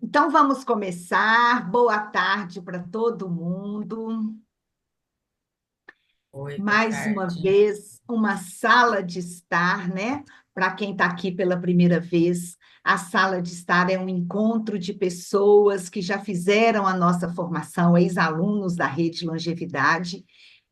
Então, vamos começar. Boa tarde para todo mundo. Oi, boa Mais uma tarde. vez, uma sala de estar, né? Para quem está aqui pela primeira vez, a sala de estar é um encontro de pessoas que já fizeram a nossa formação, ex-alunos da Rede Longevidade,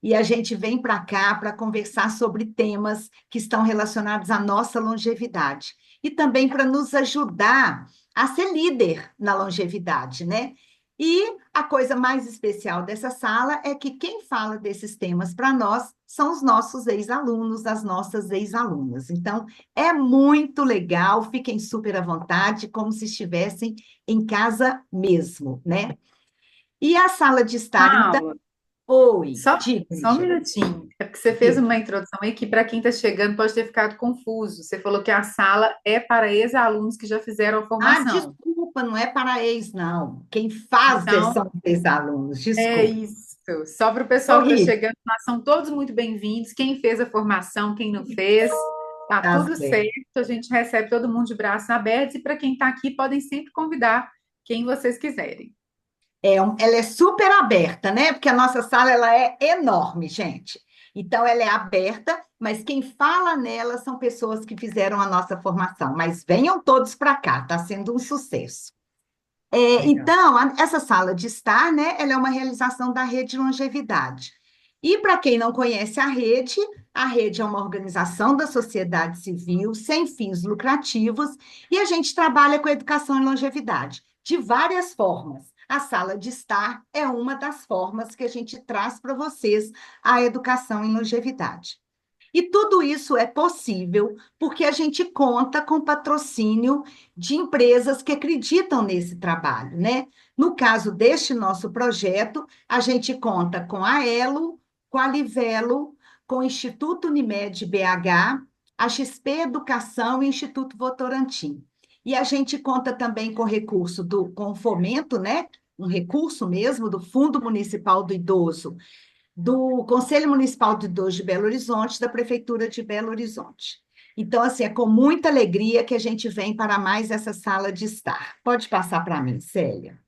e a gente vem para cá para conversar sobre temas que estão relacionados à nossa longevidade e também para nos ajudar a ser líder na longevidade, né? E a coisa mais especial dessa sala é que quem fala desses temas para nós são os nossos ex-alunos, as nossas ex-alunas. Então, é muito legal, fiquem super à vontade, como se estivessem em casa mesmo, né? E a sala de estar, então, Paula, oi, só, diga-me, só um gente, minutinho. É porque você fez diga. uma introdução aí que, para quem está chegando, pode ter ficado confuso. Você falou que a sala é para ex-alunos que já fizeram a Ah, formação. desculpa, não é para ex, não. Quem faz Então, são os ex-alunos, é desculpa. isso. Só para o pessoal que está Corri, chegando, lá são todos muito bem-vindos. Quem fez a formação, quem não fez, tá tá tudo certo. certo. A gente recebe todo mundo de braços abertos. E para quem está aqui, podem sempre convidar quem vocês quiserem. Ela é super aberta, né? Porque a nossa sala ela é enorme, gente. Então, ela é aberta, mas quem fala nela são pessoas que fizeram a nossa formação. Mas venham todos para cá, está sendo um sucesso. Legal. Então, essa sala de estar, né? Ela é uma realização da Rede Longevidade. E para quem não conhece a rede é uma organização da sociedade civil sem fins lucrativos e a gente trabalha com educação e longevidade de várias formas. A sala de estar é uma das formas que a gente traz para vocês a educação em longevidade. E tudo isso é possível porque a gente conta com patrocínio de empresas que acreditam nesse trabalho, né? No caso deste nosso projeto, a gente conta com a Elo, com a Livelo, com o Instituto Unimed BH, a XP Educação e o Instituto Votorantim. E a gente conta também com recurso com o fomento, né? Um recurso mesmo do Fundo Municipal do Idoso do Conselho Municipal de Idosos de Belo Horizonte, da Prefeitura de Belo Horizonte. Então, assim, é com muita alegria que a gente vem para mais essa sala de estar. Pode passar para mim, Célia.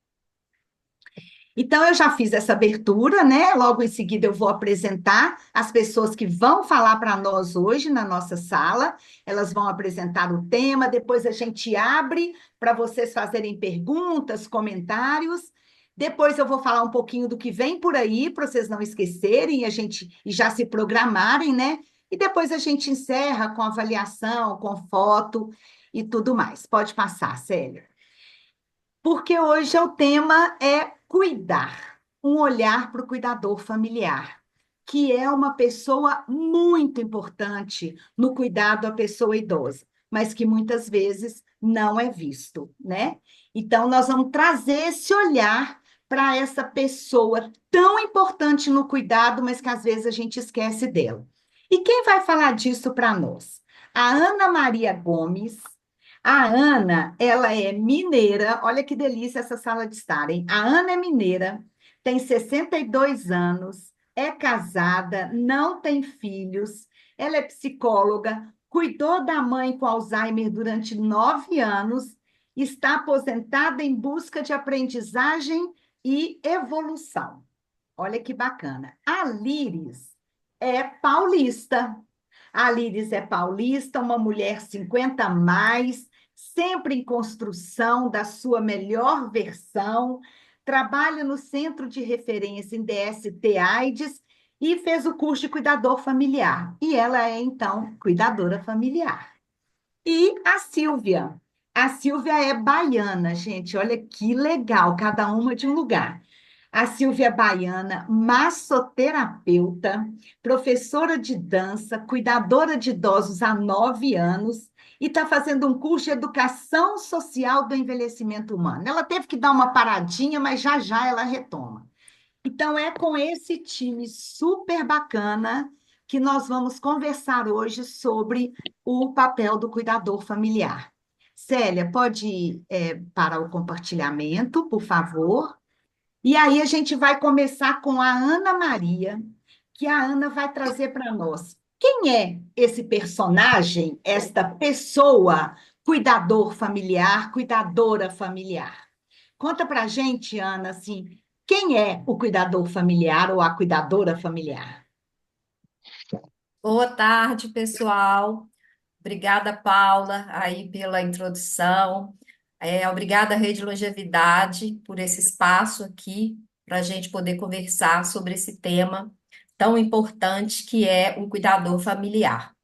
Então, eu já fiz essa abertura, né? Logo em seguida, eu vou apresentar as pessoas que vão falar para nós hoje na nossa sala. Elas vão apresentar o tema, depois a gente abre para vocês fazerem perguntas, comentários. Depois eu vou falar um pouquinho do que vem por aí, para vocês não esquecerem e já se programarem, né? E depois a gente encerra com avaliação, com foto e tudo mais. Pode passar, Célia. Porque hoje o tema é cuidar, um olhar para o cuidador familiar, que é uma pessoa muito importante no cuidado à pessoa idosa, mas que muitas vezes não é visto, né? Então, nós vamos trazer esse olhar para essa pessoa tão importante no cuidado, mas que às vezes a gente esquece dela. E quem vai falar disso para nós? A Ana Maria Gomes. A Ana, ela é mineira, olha que delícia essa sala de estar, hein? A Ana é mineira, tem 62 anos, é casada, não tem filhos, ela é psicóloga, cuidou da mãe com Alzheimer durante 9 anos, está aposentada em busca de aprendizagem e evolução. Olha que bacana. A Líris é paulista. A Líris é paulista, uma mulher 50 a mais, sempre em construção da sua melhor versão, trabalha no Centro de Referência em DST-AIDS e fez o curso de cuidador familiar. E ela é, então, cuidadora familiar. E a Silvia. A Silvia é baiana, gente. Olha que legal, cada uma de um lugar. A Silvia é baiana, massoterapeuta, professora de dança, cuidadora de idosos há 9 anos e está fazendo um curso de educação social do envelhecimento humano. Ela teve que dar uma paradinha, mas já já ela retoma. Então, é com esse time super bacana que nós vamos conversar hoje sobre o papel do cuidador familiar. Célia, pode ir, para o compartilhamento, por favor? E aí a gente vai começar com a Ana Maria, que a Ana vai trazer para nós. Quem é esse personagem, esta pessoa cuidador familiar, cuidadora familiar. Conta pra gente, Ana, assim, quem é o cuidador familiar ou a cuidadora familiar? Boa tarde, pessoal. Obrigada, Paula, aí pela introdução. Obrigada, Rede Longevidade, por esse espaço aqui para a gente poder conversar sobre esse tema tão importante que é o cuidador familiar.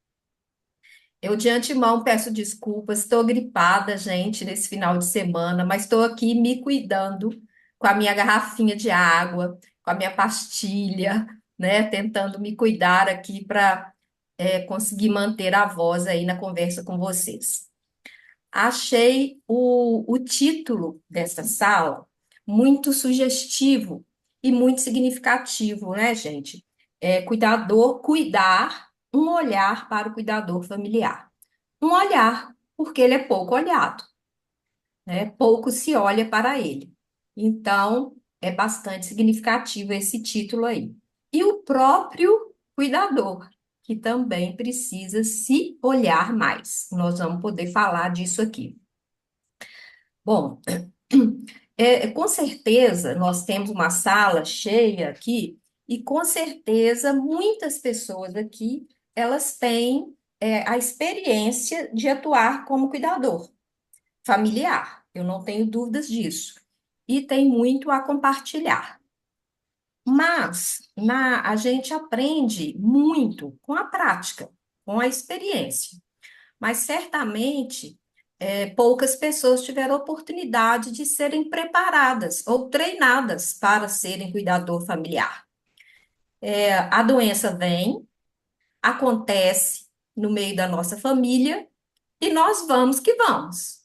Eu, de antemão, peço desculpas, estou gripada, gente, nesse final de semana, mas estou aqui me cuidando com a minha garrafinha de água, com a minha pastilha, né, tentando me cuidar aqui para conseguir manter a voz aí na conversa com vocês. Achei o título dessa sala muito sugestivo e muito significativo, né, gente? Cuidador, cuidar, um olhar para o cuidador familiar. Um olhar, porque ele é pouco olhado, né? Pouco se olha para ele. Então, é bastante significativo esse título aí. E o próprio cuidador, que também precisa se olhar mais. Nós vamos poder falar disso aqui. Bom, com certeza nós temos uma sala cheia aqui, e com certeza muitas pessoas aqui, elas têm a experiência de atuar como cuidador familiar, eu não tenho dúvidas disso. E tem muito a compartilhar. Mas a gente aprende muito com a prática, com a experiência. Mas certamente poucas pessoas tiveram oportunidade de serem preparadas ou treinadas para serem cuidador familiar. A doença vem, acontece no meio da nossa família e nós vamos que vamos.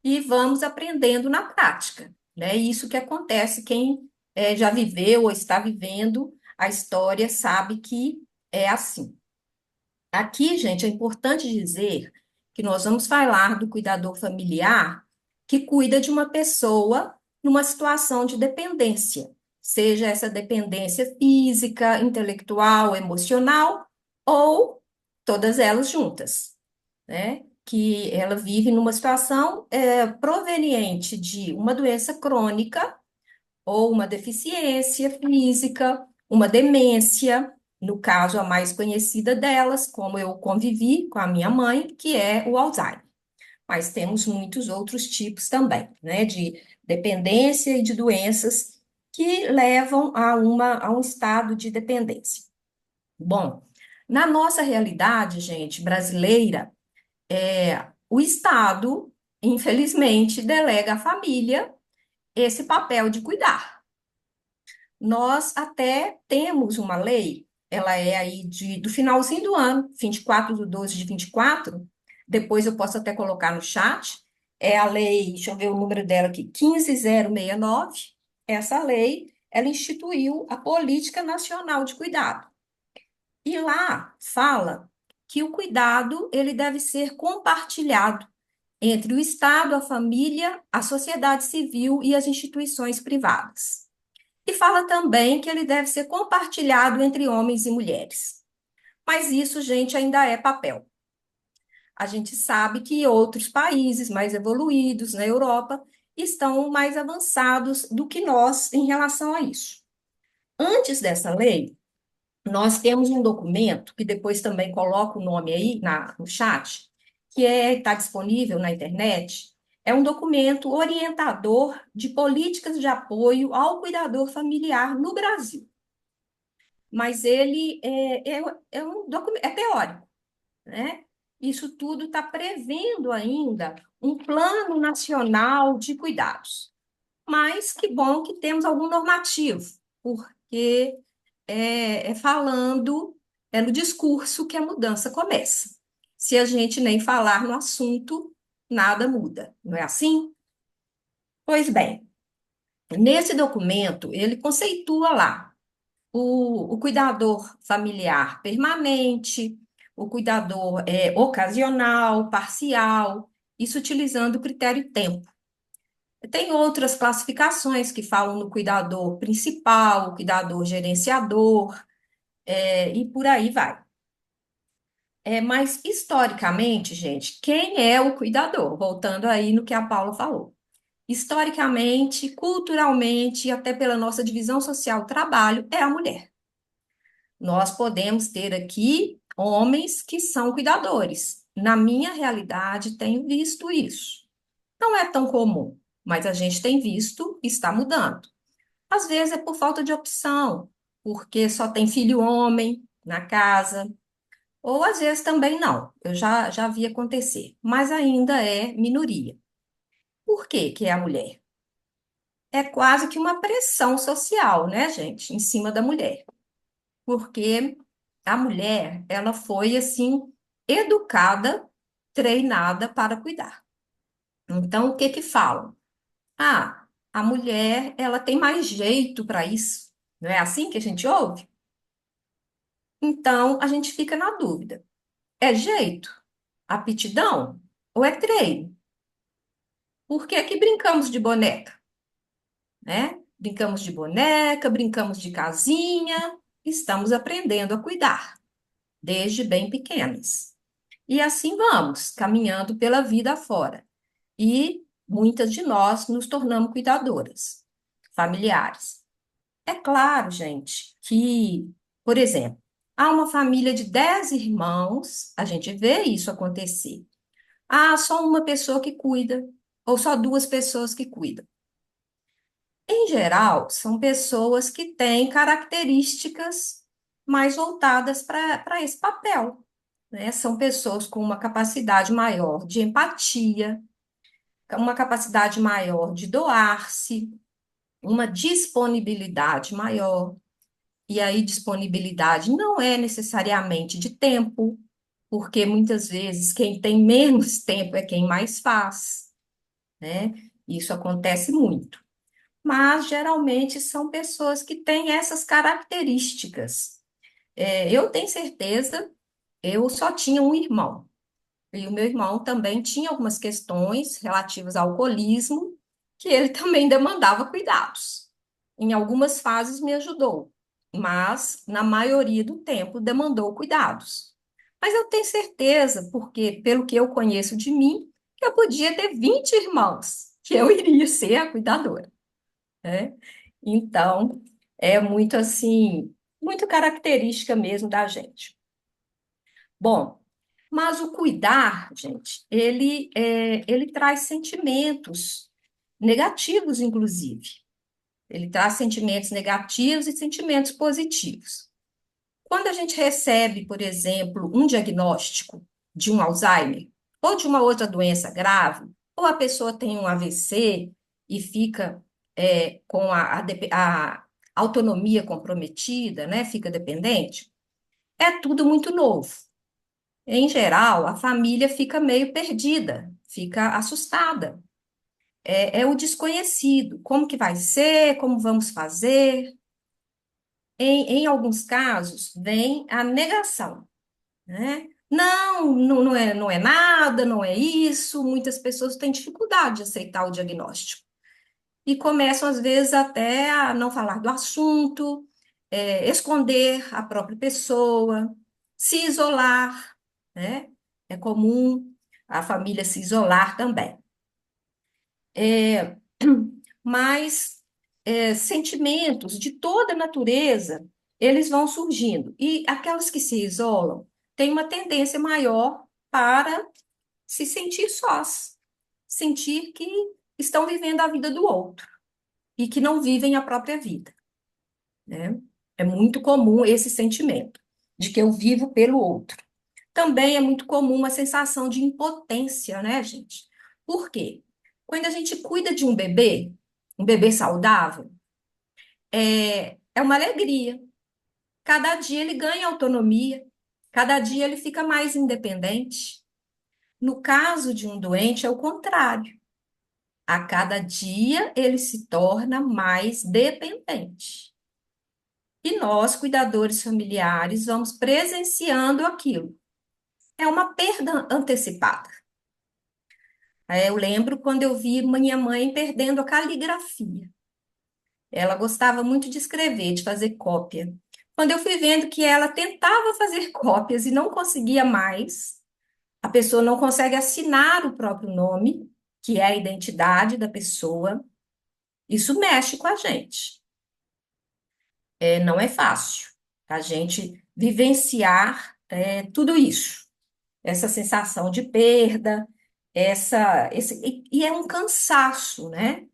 E vamos aprendendo na prática, né? Isso que acontece, quem já viveu ou está vivendo a história sabe que é assim. Aqui, gente, é importante dizer que nós vamos falar do cuidador familiar que cuida de uma pessoa numa situação de dependência, seja essa dependência física, intelectual, emocional ou todas elas juntas, né? Que ela vive numa situação proveniente de uma doença crônica ou uma deficiência física, uma demência, no caso a mais conhecida delas, como eu convivi com a minha mãe, que é o Alzheimer. Mas temos muitos outros tipos também, né, de dependência e de doenças que levam a um estado de dependência. Bom, na nossa realidade, gente, brasileira, o Estado, infelizmente, delega à família esse papel de cuidar. Nós até temos uma lei, ela é aí do finalzinho do ano, 24/12/24, depois eu posso até colocar no chat, é a lei, deixa eu ver o número dela aqui, 15069. Essa lei, ela instituiu a Política Nacional de Cuidado. E lá fala que o cuidado, ele deve ser compartilhado entre o Estado, a família, a sociedade civil e as instituições privadas. E fala também que ele deve ser compartilhado entre homens e mulheres. Mas isso, gente, ainda é papel. A gente sabe que outros países mais evoluídos na Europa estão mais avançados do que nós em relação a isso. Antes dessa lei, nós temos um documento, que depois também coloca o nome aí no chat, que está disponível na internet. É um documento orientador de políticas de apoio ao cuidador familiar no Brasil. Mas ele é um documento, é teórico, né? Isso tudo está prevendo ainda um plano nacional de cuidados. Mas que bom que temos algum normativo, porque falando, no discurso que a mudança começa. Se a gente nem falar no assunto, nada muda, não é assim? Pois bem, nesse documento, ele conceitua lá o cuidador familiar permanente, o cuidador ocasional, parcial, isso utilizando o critério tempo. Tem outras classificações que falam no cuidador principal, cuidador gerenciador, e por aí vai. Mas historicamente, gente, quem é o cuidador? Voltando aí no que a Paula falou. Historicamente, culturalmente e até pela nossa divisão social do trabalho, é a mulher. Nós podemos ter aqui homens que são cuidadores. Na minha realidade, tenho visto isso. Não é tão comum, mas a gente tem visto e está mudando. Às vezes é por falta de opção, porque só tem filho homem na casa, ou às vezes também não. Eu já vi acontecer, mas ainda é minoria. Por que que é a mulher? É quase que uma pressão social, né, gente, em cima da mulher. Porque a mulher, ela foi assim educada, treinada para cuidar. Então, o que que falam? Ah, a mulher, ela tem mais jeito para isso. Não é assim que a gente ouve? Então, a gente fica na dúvida. É jeito? Aptidão? Ou é treino? Por que que brincamos de boneca, né? Brincamos de boneca, brincamos de casinha, estamos aprendendo a cuidar, desde bem pequenas. E assim vamos, caminhando pela vida afora. E muitas de nós nos tornamos cuidadoras, familiares. É claro, gente, que, por exemplo, há uma família de 10 irmãos, a gente vê isso acontecer. Ah, só uma pessoa que cuida, ou só duas pessoas que cuidam. Em geral, são pessoas que têm características mais voltadas para esse papel, né? São pessoas com uma capacidade maior de empatia, uma capacidade maior de doar-se, uma disponibilidade maior. E aí, disponibilidade não é necessariamente de tempo, porque muitas vezes quem tem menos tempo é quem mais faz, né? Isso acontece muito. Mas geralmente são pessoas que têm essas características. Eu tenho certeza, eu só tinha um irmão. E o meu irmão também tinha algumas questões relativas ao alcoolismo, que ele também demandava cuidados. Em algumas fases me ajudou, mas na maioria do tempo demandou cuidados. Mas eu tenho certeza, porque pelo que eu conheço de mim, que eu podia ter 20 irmãos, que eu iria ser a cuidadora, né? Então, é muito assim, muito característica mesmo da gente. Bom, mas o cuidar, gente, ele traz sentimentos negativos, inclusive. Ele traz sentimentos negativos e sentimentos positivos. Quando a gente recebe, por exemplo, um diagnóstico de um Alzheimer ou de uma outra doença grave, ou a pessoa tem um AVC e fica com a autonomia comprometida, né, fica dependente, é tudo muito novo. Em geral, a família fica meio perdida, fica assustada. É o desconhecido. Como que vai ser? Como vamos fazer? Em alguns casos, vem a negação, né? Não, não é nada, não é isso. Muitas pessoas têm dificuldade de aceitar o diagnóstico. E começam, às vezes, até a não falar do assunto, esconder a própria pessoa, se isolar, né? É comum a família se isolar também. É, mas sentimentos de toda natureza, eles vão surgindo. E aquelas que se isolam têm uma tendência maior para se sentir sós, sentir que estão vivendo a vida do outro e que não vivem a própria vida, né? É muito comum esse sentimento de que eu vivo pelo outro. Também é muito comum uma sensação de impotência, né, gente? Por quê? Quando a gente cuida de um bebê saudável, é uma alegria. Cada dia ele ganha autonomia, cada dia ele fica mais independente. No caso de um doente, é o contrário. A cada dia ele se torna mais dependente. E nós, cuidadores familiares, vamos presenciando aquilo. É uma perda antecipada. Eu lembro quando eu vi minha mãe perdendo a caligrafia. Ela gostava muito de escrever, de fazer cópia. Quando eu fui vendo que ela tentava fazer cópias e não conseguia mais, a pessoa não consegue assinar o próprio nome, que é a identidade da pessoa, isso mexe com a gente. Não é fácil a gente vivenciar tudo isso, essa sensação de perda, e é um cansaço, né?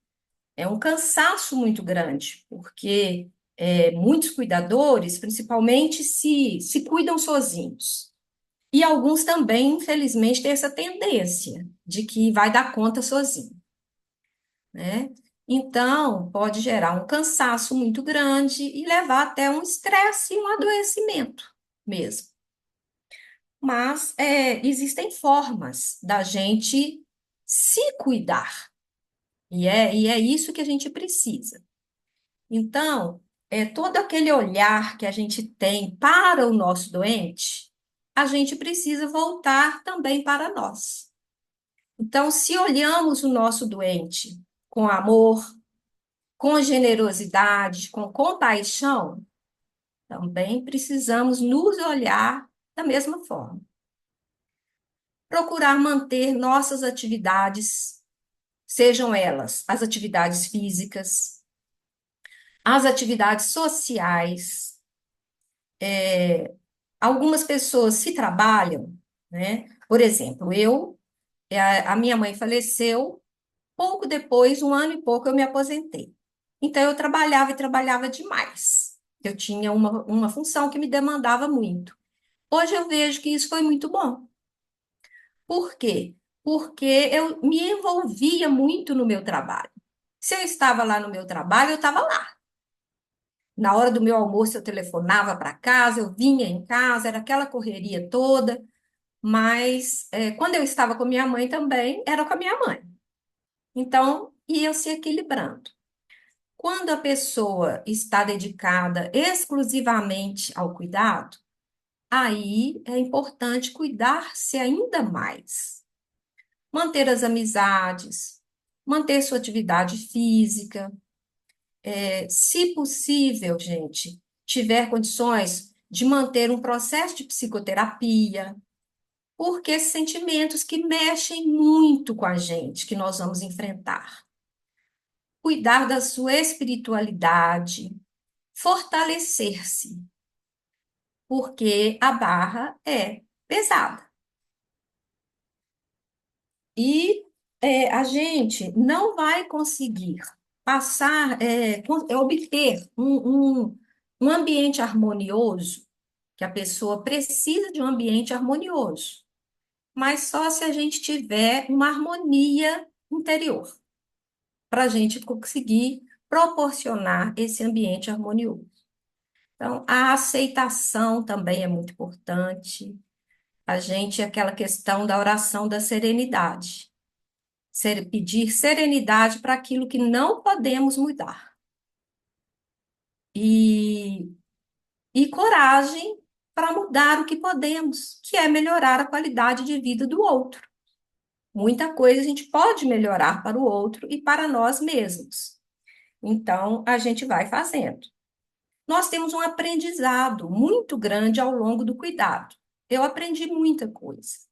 É um cansaço muito grande, porque muitos cuidadores, principalmente, se cuidam sozinhos. E alguns também, infelizmente, têm essa tendência de que vai dar conta sozinho, né? Então, pode gerar um cansaço muito grande e levar até um estresse e um adoecimento mesmo. Mas existem formas da gente se cuidar, e é isso que a gente precisa. Então, todo aquele olhar que a gente tem para o nosso doente, a gente precisa voltar também para nós. Então, se olhamos o nosso doente com amor, com generosidade, com compaixão, também precisamos nos olhar da mesma forma. Procurar manter nossas atividades, sejam elas as atividades físicas, as atividades sociais. Algumas pessoas se trabalham, né? Por exemplo, a minha mãe faleceu, pouco depois, um ano e pouco, eu me aposentei. Então, eu trabalhava e trabalhava demais. Eu tinha uma função que me demandava muito. Hoje eu vejo que isso foi muito bom. Por quê? Porque eu me envolvia muito no meu trabalho. Se eu estava lá no meu trabalho, eu estava lá. Na hora do meu almoço, eu telefonava para casa, eu vinha em casa, era aquela correria toda. Mas quando eu estava com minha mãe também, era com a minha mãe. Então, ia se equilibrando. Quando a pessoa está dedicada exclusivamente ao cuidado, aí é importante cuidar-se ainda mais. Manter as amizades, manter sua atividade física. Se possível, gente, tiver condições de manter um processo de psicoterapia, porque sentimentos que mexem muito com a gente, que nós vamos enfrentar. Cuidar da sua espiritualidade, fortalecer-se, porque a barra é pesada. E a gente não vai conseguir passar, obter um ambiente harmonioso, que a pessoa precisa de um ambiente harmonioso, mas só se a gente tiver uma harmonia interior, para a gente conseguir proporcionar esse ambiente harmonioso. Então, a aceitação também é muito importante. A gente, aquela questão da oração da serenidade. Pedir serenidade para aquilo que não podemos mudar. E, e coragem para mudar o que podemos, que é melhorar a qualidade de vida do outro. Muita coisa a gente pode melhorar para o outro e para nós mesmos. Então, a gente vai fazendo. Nós temos um aprendizado muito grande ao longo do cuidado. Eu aprendi muita coisa.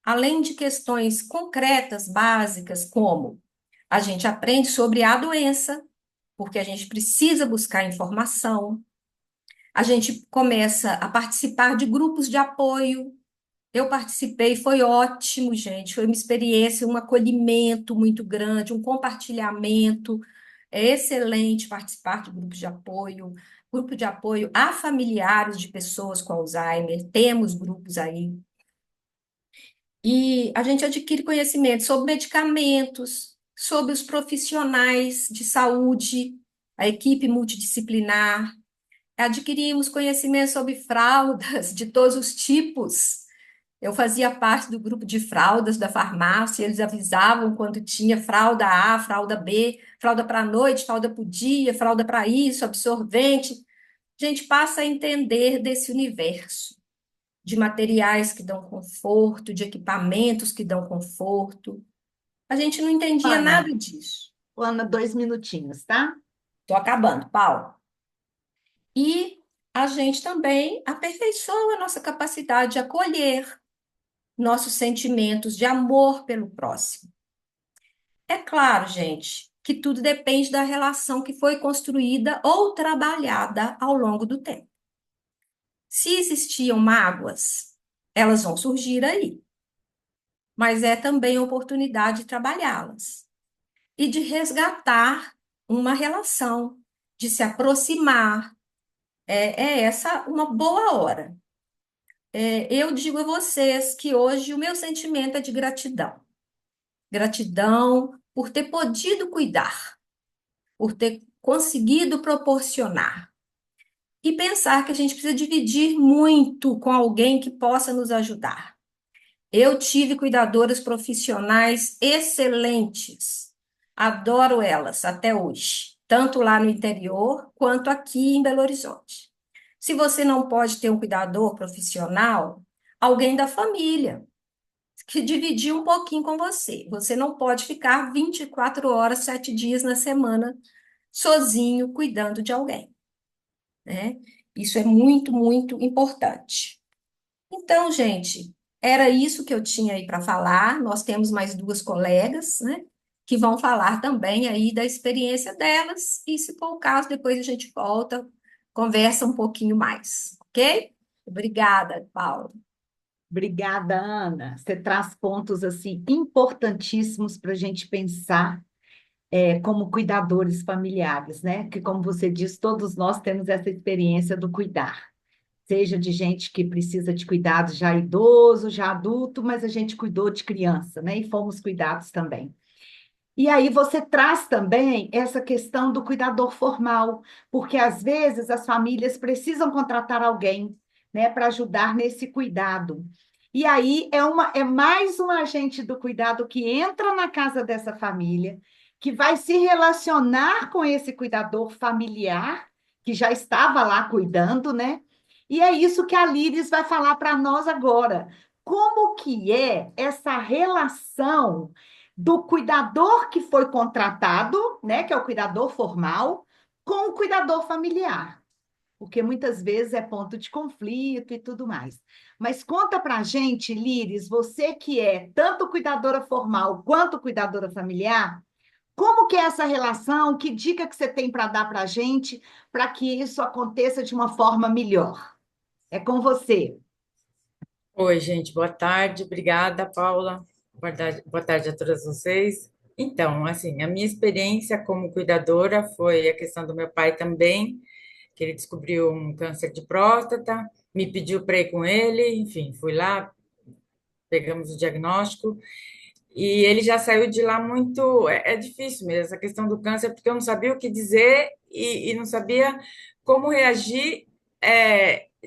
Além de questões concretas, básicas, como a gente aprende sobre a doença, porque a gente precisa buscar informação. A gente começa a participar de grupos de apoio. Eu participei, foi ótimo, gente. Foi uma experiência, um acolhimento muito grande, um compartilhamento. É excelente participar de grupos de apoio. Grupo de apoio a familiares de pessoas com Alzheimer. Temos grupos aí. E a gente adquire conhecimento sobre medicamentos, sobre os profissionais de saúde, a equipe multidisciplinar. Adquirimos conhecimento sobre fraldas de todos os tipos. Eu fazia parte do grupo de fraldas da farmácia, eles avisavam quando tinha fralda A, fralda B, fralda para a noite, fralda para o dia, fralda para isso, absorvente. A gente passa a entender desse universo de materiais que dão conforto, de equipamentos que dão conforto. A gente não entendia Ana, nada disso. Ana, 2 minutinhos, tá? Estou acabando, Paulo. E a gente também aperfeiçoa a nossa capacidade de acolher nossos sentimentos de amor pelo próximo. É claro, gente, que tudo depende da relação que foi construída ou trabalhada ao longo do tempo. Se existiam mágoas, elas vão surgir aí, mas é também a oportunidade de trabalhá-las e de resgatar uma relação, de se aproximar. É essa uma boa hora. Eu digo a vocês que hoje o meu sentimento é de gratidão. Gratidão por ter podido cuidar, por ter conseguido proporcionar. E pensar que a gente precisa dividir muito com alguém que possa nos ajudar. Eu tive cuidadoras profissionais excelentes. Adoro elas até hoje, tanto lá no interior quanto aqui em Belo Horizonte. Se você não pode ter um cuidador profissional, alguém da família que dividir um pouquinho com você. Você não pode ficar 24 horas, 7 dias na semana sozinho cuidando de alguém, né? Isso é muito, muito importante. Então, gente, era isso que eu tinha aí para falar. Nós temos mais duas colegas, né, que vão falar também aí da experiência delas, e se for o caso, depois a gente volta, conversa um pouquinho mais, ok? Obrigada, Paula. Obrigada, Ana. Você traz pontos assim importantíssimos para a gente pensar como cuidadores familiares, né? Que, como você diz, todos nós temos essa experiência do cuidar, seja de gente que precisa de cuidados já idoso, já adulto, mas a gente cuidou de criança, né? E fomos cuidados também. E aí você traz também essa questão do cuidador formal, porque às vezes as famílias precisam contratar alguém, né, para ajudar nesse cuidado. E aí é mais um agente do cuidado que entra na casa dessa família, que vai se relacionar com esse cuidador familiar, que já estava lá cuidando, né? E é isso que a Líris vai falar para nós agora. Como que é essa relação do cuidador que foi contratado, né, que é o cuidador formal, com o cuidador familiar, porque muitas vezes é ponto de conflito e tudo mais. Mas conta pra gente, Líris, você que é tanto cuidadora formal quanto cuidadora familiar, como que é essa relação? Que dica que você tem para dar para a gente para que isso aconteça de uma forma melhor? É com você. Oi, gente, boa tarde. Obrigada, Paula. Boa tarde a todas vocês. Então, assim, a minha experiência como cuidadora foi a questão do meu pai também, que ele descobriu um câncer de próstata, me pediu para ir com ele, enfim, fui lá, pegamos o diagnóstico e ele já saiu de lá muito. É difícil mesmo essa questão do câncer, porque eu não sabia o que dizer e não sabia como reagir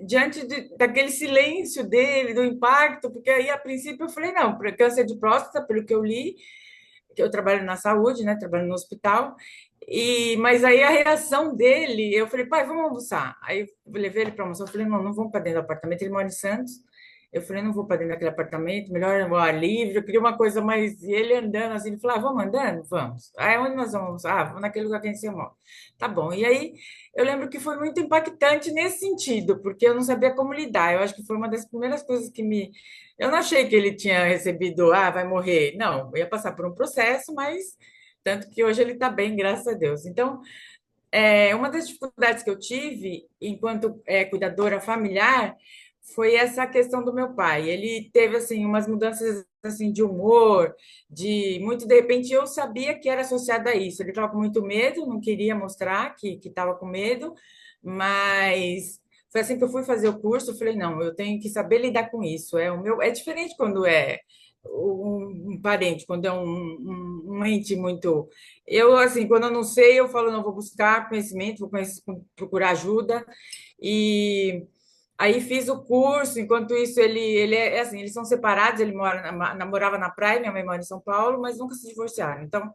diante daquele silêncio dele, do impacto, porque aí, a princípio, eu falei: não, para câncer de próstata, pelo que eu li, que eu trabalho na saúde, né, trabalho no hospital. Mas aí a reação dele, eu falei: pai, vamos almoçar. Aí eu levei ele para almoçar, eu falei: não, não vamos para dentro do apartamento, ele mora em Santos. Eu falei: não vou para dentro daquele apartamento, melhor o ar livre. Eu queria uma coisa mais. E ele andando assim, ele falou: ah, vamos andando? Vamos. Aí onde nós vamos? Ah, vamos naquele lugar que a gente mora. Tá bom. E aí eu lembro que foi muito impactante nesse sentido, porque eu não sabia como lidar. Eu acho que foi uma das primeiras coisas que me. Eu não achei que ele tinha recebido, ah, vai morrer. Não, eu ia passar por um processo, mas tanto que hoje ele está bem, graças a Deus. Então, uma das dificuldades que eu tive enquanto cuidadora familiar foi essa questão do meu pai. Ele teve assim umas mudanças assim de humor, de muito de repente eu sabia que era associado a isso. Ele estava com muito medo, não queria mostrar que estava com medo, mas foi assim que eu fui fazer o curso. Eu falei: não, eu tenho que saber lidar com isso. É diferente quando é um parente, quando é um ente muito. Eu, assim, quando eu não sei, eu falo: não, vou buscar conhecimento, procurar ajuda. E aí fiz o curso. Enquanto isso, ele é assim, eles são separados, ele namorava na praia, minha mãe mora em São Paulo, mas nunca se divorciaram. Então,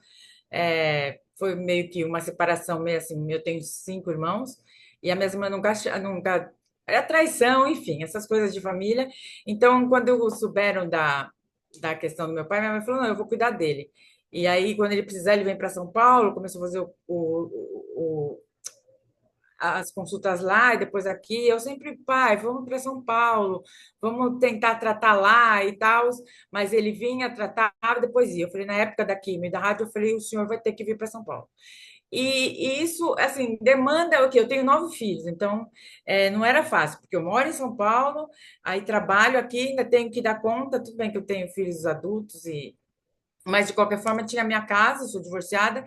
foi meio que uma separação, meio assim, eu tenho 5 irmãos, e a minha irmã nunca é traição, enfim, essas coisas de família. Então, quando souberam da questão do meu pai, minha mãe falou: não, eu vou cuidar dele. E aí, quando ele precisar, ele vem para São Paulo, começou a fazer as consultas lá e depois aqui, eu sempre, pai, vamos para São Paulo, vamos tentar tratar lá e tal, mas ele vinha, tratava, depois ia. Eu falei, na época da quimio e da rádio, eu falei, o senhor vai ter que vir para São Paulo. E isso, assim, demanda o quê? Eu tenho 9 filhos, então não era fácil, porque eu moro em São Paulo, aí trabalho aqui, ainda tenho que dar conta, tudo bem que eu tenho filhos adultos mas de qualquer forma tinha minha casa, sou divorciada,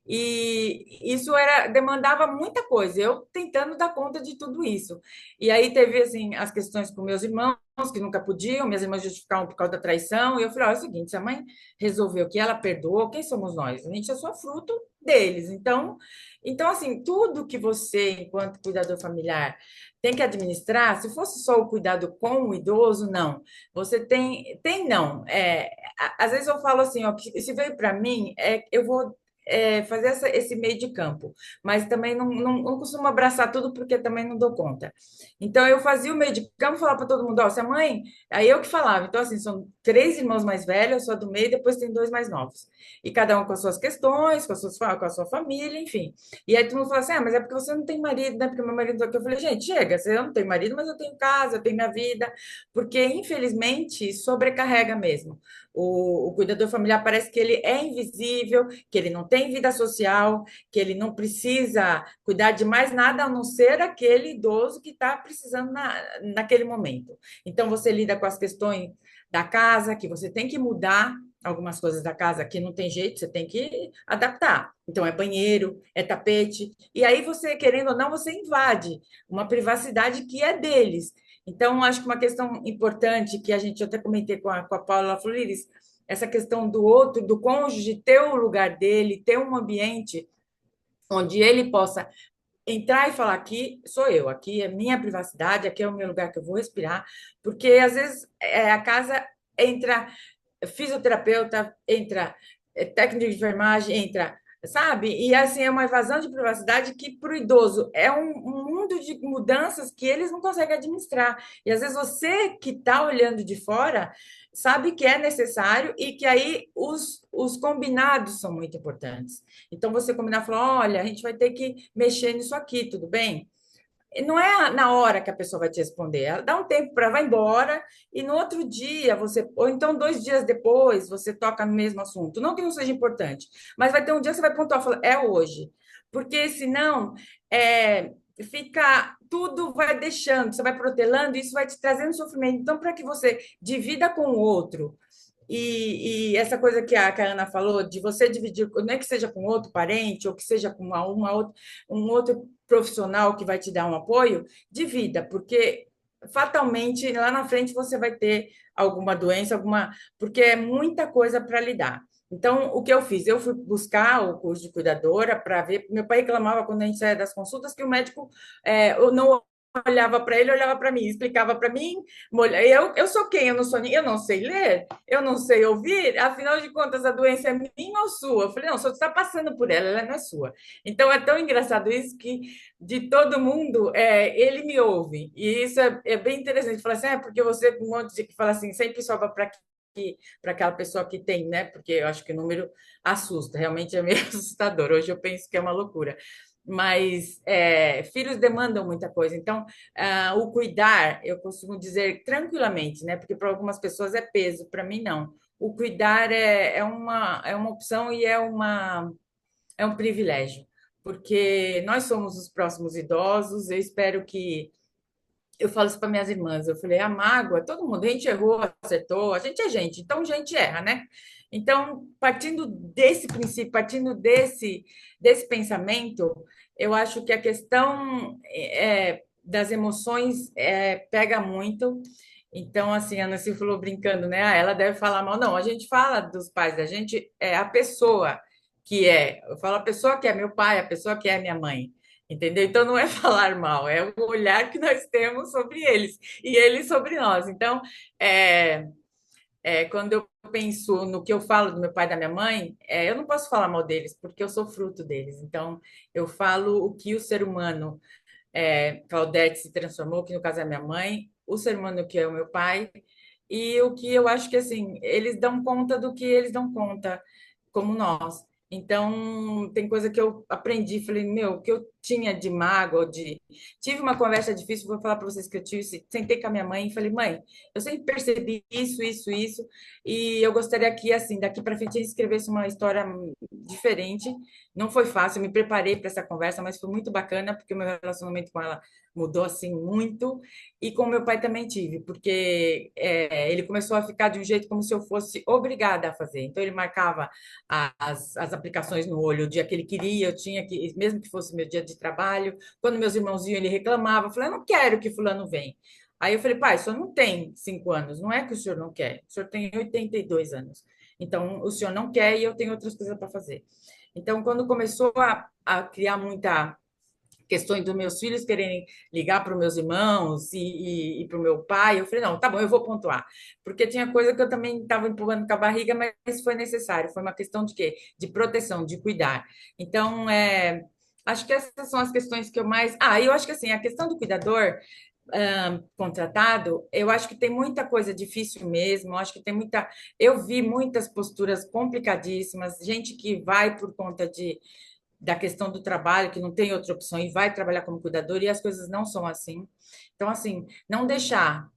e isso era demandava muita coisa, eu tentando dar conta de tudo isso. E aí teve assim as questões com meus irmãos que nunca podiam, minhas irmãs justificavam por causa da traição, e eu falei, olha, é o seguinte, se a mãe resolveu que ela perdoou, quem somos nós? A gente é só fruto deles. Então assim, tudo que você, enquanto cuidador familiar, tem que administrar, se fosse só o cuidado com o idoso, não. Você tem não. Às vezes eu falo assim, ó, que se veio para mim, eu vou fazer esse meio de campo, mas também não costumo abraçar tudo porque também não dou conta. Então eu fazia o meio de campo, falava para todo mundo, ó, se a mãe, aí eu que falava. Então assim, são 3 irmãos mais velhos, eu sou a do meio, depois tem 2 mais novos. E cada um com as suas questões, com a sua família, enfim. E aí todo mundo fala assim, mas é porque você não tem marido, né? Porque meu marido aqui. Eu falei, gente, chega, eu não tenho marido, mas eu tenho casa, eu tenho minha vida, porque infelizmente sobrecarrega mesmo. O cuidador familiar parece que ele é invisível, que ele não tem vida social, que ele não precisa cuidar de mais nada a não ser aquele idoso que está precisando naquele momento. Então, você lida com as questões da casa, que você tem que mudar algumas coisas da casa que não tem jeito, você tem que adaptar. Então, é banheiro, é tapete, e aí você, querendo ou não, você invade uma privacidade que é deles. Então, acho que uma questão importante que a gente até comentei com a Paula Flores, essa questão do outro, do cônjuge, ter o lugar dele, ter um ambiente onde ele possa entrar e falar: aqui sou eu, aqui é minha privacidade, aqui é o meu lugar que eu vou respirar, porque às vezes a casa entra fisioterapeuta, entra técnico de enfermagem, entra, sabe? E assim é uma invasão de privacidade que para o idoso é um mundo de mudanças que eles não conseguem administrar. E às vezes você que está olhando de fora sabe que é necessário e que aí os combinados são muito importantes. Então você combinar e falar: olha, a gente vai ter que mexer nisso aqui, tudo bem? Não é na hora que a pessoa vai te responder, ela dá um tempo para vai embora e no outro dia você, ou então 2 dias depois, você toca no mesmo assunto. Não que não seja importante, mas vai ter um dia que você vai pontuar e falar, é hoje. Porque senão fica, tudo vai deixando, você vai protelando e isso vai te trazendo sofrimento. Então, para que você divida com o outro, e essa coisa que a Ana falou, de você dividir, não é que seja com outro parente, ou que seja com um outro profissional que vai te dar um apoio, divida, porque fatalmente lá na frente você vai ter alguma doença, porque é muita coisa para lidar. Então, o que eu fiz? Eu fui buscar o curso de cuidadora para ver. Meu pai reclamava quando a gente saía das consultas que o médico não olhava para ele, olhava para mim, explicava para mim. Eu sou quem? Eu não sou ninguém, eu não sei ler, eu não sei ouvir, afinal de contas, a doença é minha ou sua? Eu falei, não, você está passando por ela não é sua. Então é tão engraçado isso que de todo mundo ele me ouve. E isso é bem interessante. Fala assim, porque você, um monte de que fala assim, sempre sobra para aquela pessoa que tem, né? Porque eu acho que o número assusta, realmente é meio assustador. Hoje eu penso que é uma loucura. Mas filhos demandam muita coisa. Então, o cuidar, eu costumo dizer tranquilamente, né? Porque para algumas pessoas é peso, para mim não. O cuidar é uma opção e é um privilégio, porque nós somos os próximos idosos. Eu espero que. Eu falo isso para minhas irmãs. Eu falei, a mágoa, todo mundo, a gente errou, acertou, a gente é gente, então a gente erra, né? Então, partindo desse princípio, partindo desse pensamento, eu acho que a questão das emoções pega muito. Então, assim, a Ana se falou brincando, né? Ela deve falar mal. Não, a gente fala dos pais da gente, é a pessoa que é. Eu falo a pessoa que é meu pai, a pessoa que é minha mãe. Entendeu? Então, não é falar mal, é o olhar que nós temos sobre eles e eles sobre nós. Então, é, quando eu penso no que eu falo do meu pai e da minha mãe, eu não posso falar mal deles, porque eu sou fruto deles. Então, eu falo o que o ser humano, Claudete se transformou, que no caso é minha mãe, o ser humano que é o meu pai, e o que eu acho que, assim, eles dão conta do que eles dão conta, como nós. Então, tem coisa que eu aprendi, falei, meu, o que eu tinha de mágoa, de... Tive uma conversa difícil, vou falar para vocês que eu tive, sentei com a minha mãe e falei, mãe, eu sempre percebi isso, e eu gostaria que, assim, daqui para frente, a gente escrevesse uma história diferente. Não foi fácil, eu me preparei para essa conversa, mas foi muito bacana, porque o meu relacionamento com ela mudou, assim, muito, e com meu pai também tive, porque ele começou a ficar de um jeito como se eu fosse obrigada a fazer. Então, ele marcava as aplicações no olho, o dia que ele queria, eu tinha que, mesmo que fosse meu dia de trabalho. Quando meus irmãos iam, ele reclamava, eu falei, eu não quero que fulano venha. Aí eu falei, pai, o senhor não tem 5 anos, não é que o senhor não quer, o senhor tem 82 anos. Então, o senhor não quer e eu tenho outras coisas para fazer. Então, quando começou a criar muita questões dos meus filhos quererem ligar para os meus irmãos e para o meu pai, eu falei, não, tá bom, eu vou pontuar. Porque tinha coisa que eu também estava empurrando com a barriga, mas foi necessário, foi uma questão de quê? De proteção, de cuidar. Então, acho que essas são as questões que eu mais... Ah, eu acho que assim, a questão do cuidador contratado, eu acho que tem muita coisa difícil mesmo, eu acho que tem muita... Eu vi muitas posturas complicadíssimas, gente que vai por conta da questão do trabalho, que não tem outra opção e vai trabalhar como cuidador, e as coisas não são assim. Então, assim, não deixar.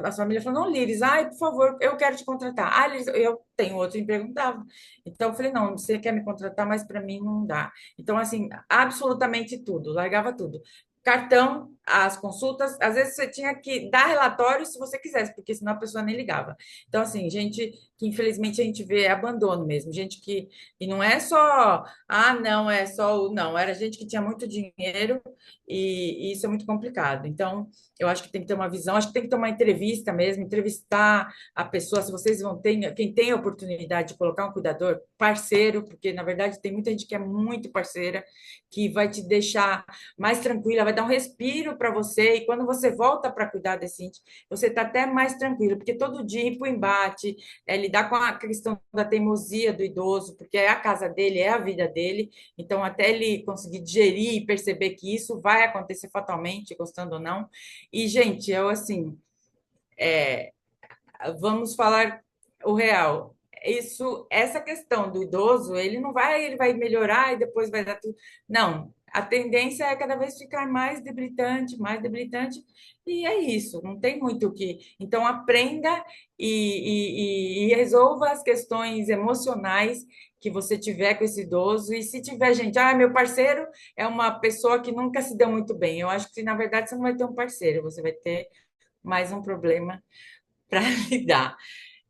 A família falou, não, Liris, ai, por favor, eu quero te contratar. Ah, Liris, eu tenho outro emprego, não dava. Então, eu falei, não, você quer me contratar, mas para mim não dá. Então, assim, absolutamente tudo, largava tudo. Cartão, as consultas, às vezes você tinha que dar relatório se você quisesse, porque senão a pessoa nem ligava. Então, assim, gente que infelizmente a gente vê abandono mesmo, gente que, e não é só ah, não, é só o. Não, era gente que tinha muito dinheiro e isso é muito complicado. Então, eu acho que tem que ter uma visão, acho que tem que ter uma entrevista mesmo, entrevistar a pessoa, se vocês vão ter, quem tem a oportunidade de colocar um cuidador, parceiro, porque na verdade tem muita gente que é muito parceira, que vai te deixar mais tranquila, vai dar um respiro para você, e quando você volta para cuidar desse índio, você está até mais tranquilo, porque todo dia ir para o embate, lidar com a questão da teimosia do idoso, porque é a casa dele, é a vida dele, então até ele conseguir digerir e perceber que isso vai acontecer fatalmente, gostando ou não. E, gente, eu assim, vamos falar o real. Essa questão do idoso, ele vai melhorar e depois vai dar tudo. Não, a tendência é cada vez ficar mais debilitante, e é isso, não tem muito o que. Então, aprenda e resolva as questões emocionais que você tiver com esse idoso. E se tiver gente, meu parceiro é uma pessoa que nunca se deu muito bem. Eu acho que, na verdade, você não vai ter um parceiro, você vai ter mais um problema para lidar.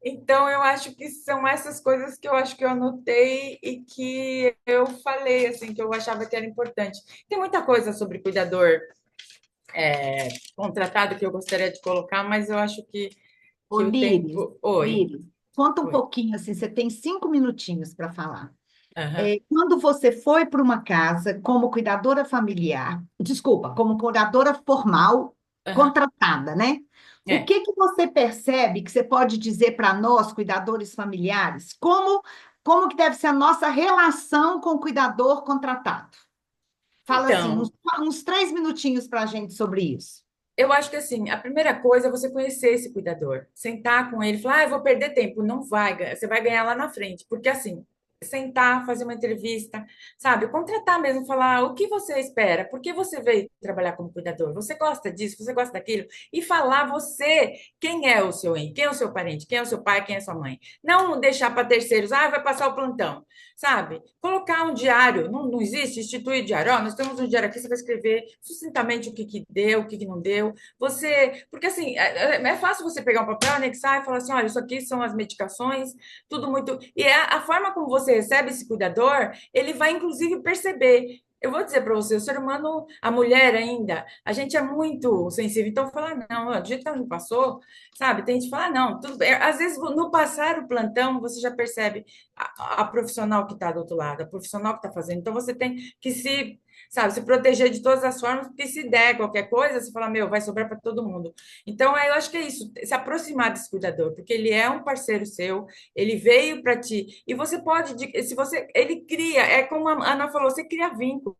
Então, eu acho que são essas coisas que eu acho que eu anotei e que eu falei, assim, que eu achava que era importante. Tem muita coisa sobre cuidador contratado que eu gostaria de colocar, mas eu acho Ô, que o Líris, tempo. Oi, Líris, conta um oi. pouquinho assim, você tem 5 minutinhos para falar. Aham, Quando você foi para uma casa como cuidadora familiar, desculpa, como cuidadora formal aham. contratada, né? O É. que que você percebe que você pode dizer para nós, cuidadores familiares, como que deve ser a nossa relação com o cuidador contratado? Fala assim, Então, uns 3 minutinhos para a gente sobre isso. eu acho que assim, a primeira coisa é você conhecer esse cuidador, sentar com ele, falar, eu vou perder tempo, não vai, você vai ganhar lá na frente, porque assim, sentar, fazer uma entrevista, sabe, contratar mesmo, falar o que você espera, por que você veio trabalhar como cuidador, você gosta disso, você gosta daquilo, e falar você, quem é o seu ente, quem é o seu parente, quem é o seu pai, quem é a sua mãe, não deixar para terceiros, vai passar o plantão, sabe, colocar um diário, não existe instituir diário, nós temos um diário aqui, você vai escrever sustentamente o que que deu, o que que não deu, porque assim, é fácil você pegar um papel, anexar e falar assim, olha, isso aqui são as medicações, tudo muito. E a forma como você recebe esse cuidador, ele vai inclusive perceber. Eu vou dizer para você, o ser humano, a mulher ainda, a gente é muito sensível. Então, falar, não, ó, do jeito que ela me passou, sabe? Tem gente que fala, não, tudo bem. Às vezes, no passar o plantão, você já percebe a profissional que está do outro lado, a profissional que está fazendo. Então, você tem que se proteger de todas as formas, porque se der qualquer coisa, você fala, meu, vai sobrar para todo mundo. Então, eu acho que é isso, se aproximar desse cuidador, porque ele é um parceiro seu, ele veio para ti, e você pode, se você, ele cria, é como a Ana falou, você cria vínculo.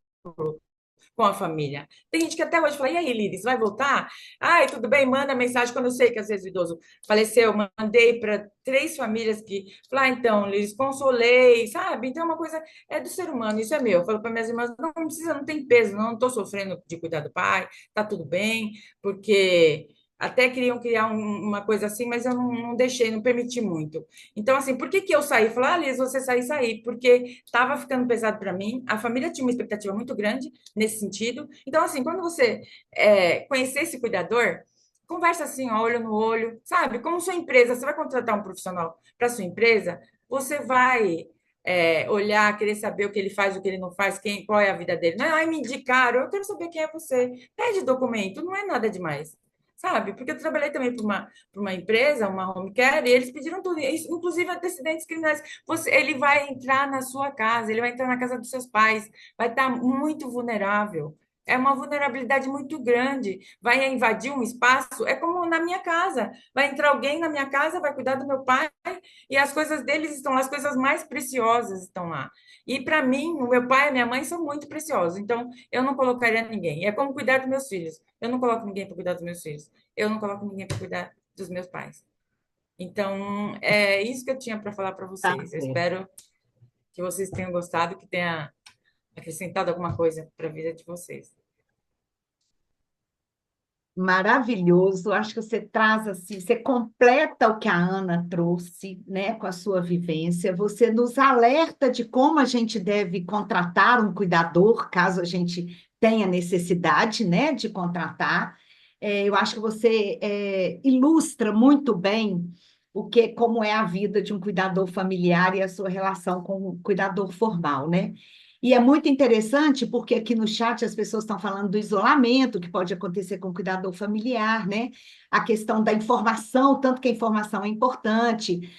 com a família. Tem gente que até hoje fala, e aí, Liris, vai voltar? Ai, tudo bem, manda mensagem, quando eu sei que às vezes o idoso faleceu, mandei para 3 famílias que, falar, então, Liris, consolei, sabe? Então, é uma coisa, é do ser humano, isso é meu. Eu falo para minhas irmãs, não precisa, não tem peso, não estou sofrendo de cuidar do pai, tá tudo bem, porque até queriam criar uma coisa assim, mas eu não deixei, não permiti muito. Então, assim, por que que eu saí? Falei, Liz, você sair, sair, porque estava ficando pesado para mim, a família tinha uma expectativa muito grande nesse sentido. Então, assim, quando você conhecer esse cuidador, conversa assim, ó, olho no olho, sabe? Como sua empresa, você vai contratar um profissional para sua empresa, você vai olhar, querer saber o que ele faz, o que ele não faz, qual é a vida dele. Não é, ai, me indicaram, eu quero saber quem é você. Pede documento, não é nada demais. Sabe? Porque eu trabalhei também para uma empresa, uma home care, e eles pediram tudo, inclusive antecedentes criminais. Ele vai entrar na sua casa, ele vai entrar na casa dos seus pais, vai estar muito vulnerável. É uma vulnerabilidade muito grande. Vai invadir um espaço, é como na minha casa. Vai entrar alguém na minha casa, vai cuidar do meu pai, e as coisas deles estão lá, as coisas mais preciosas estão lá. E para mim, o meu pai e a minha mãe são muito preciosos. Então, eu não colocaria ninguém. É como cuidar dos meus filhos. Eu não coloco ninguém para cuidar dos meus filhos. Eu não coloco ninguém para cuidar dos meus pais. Então, é isso que eu tinha para falar para Tá vocês. Eu certo. espero que vocês tenham gostado, que tenha acrescentado alguma coisa para a vida de vocês. Maravilhoso. Acho que você traz assim, você completa o que a Ana trouxe, né, com a sua vivência. Você nos alerta de como a gente deve contratar um cuidador, caso a gente tenha necessidade, né, de contratar. Eu acho que você ilustra muito bem como é a vida de um cuidador familiar e a sua relação com o cuidador formal, né? E é muito interessante porque aqui no chat as pessoas estão falando do isolamento que pode acontecer com o cuidador familiar, né? A questão da informação, tanto que a informação é importante.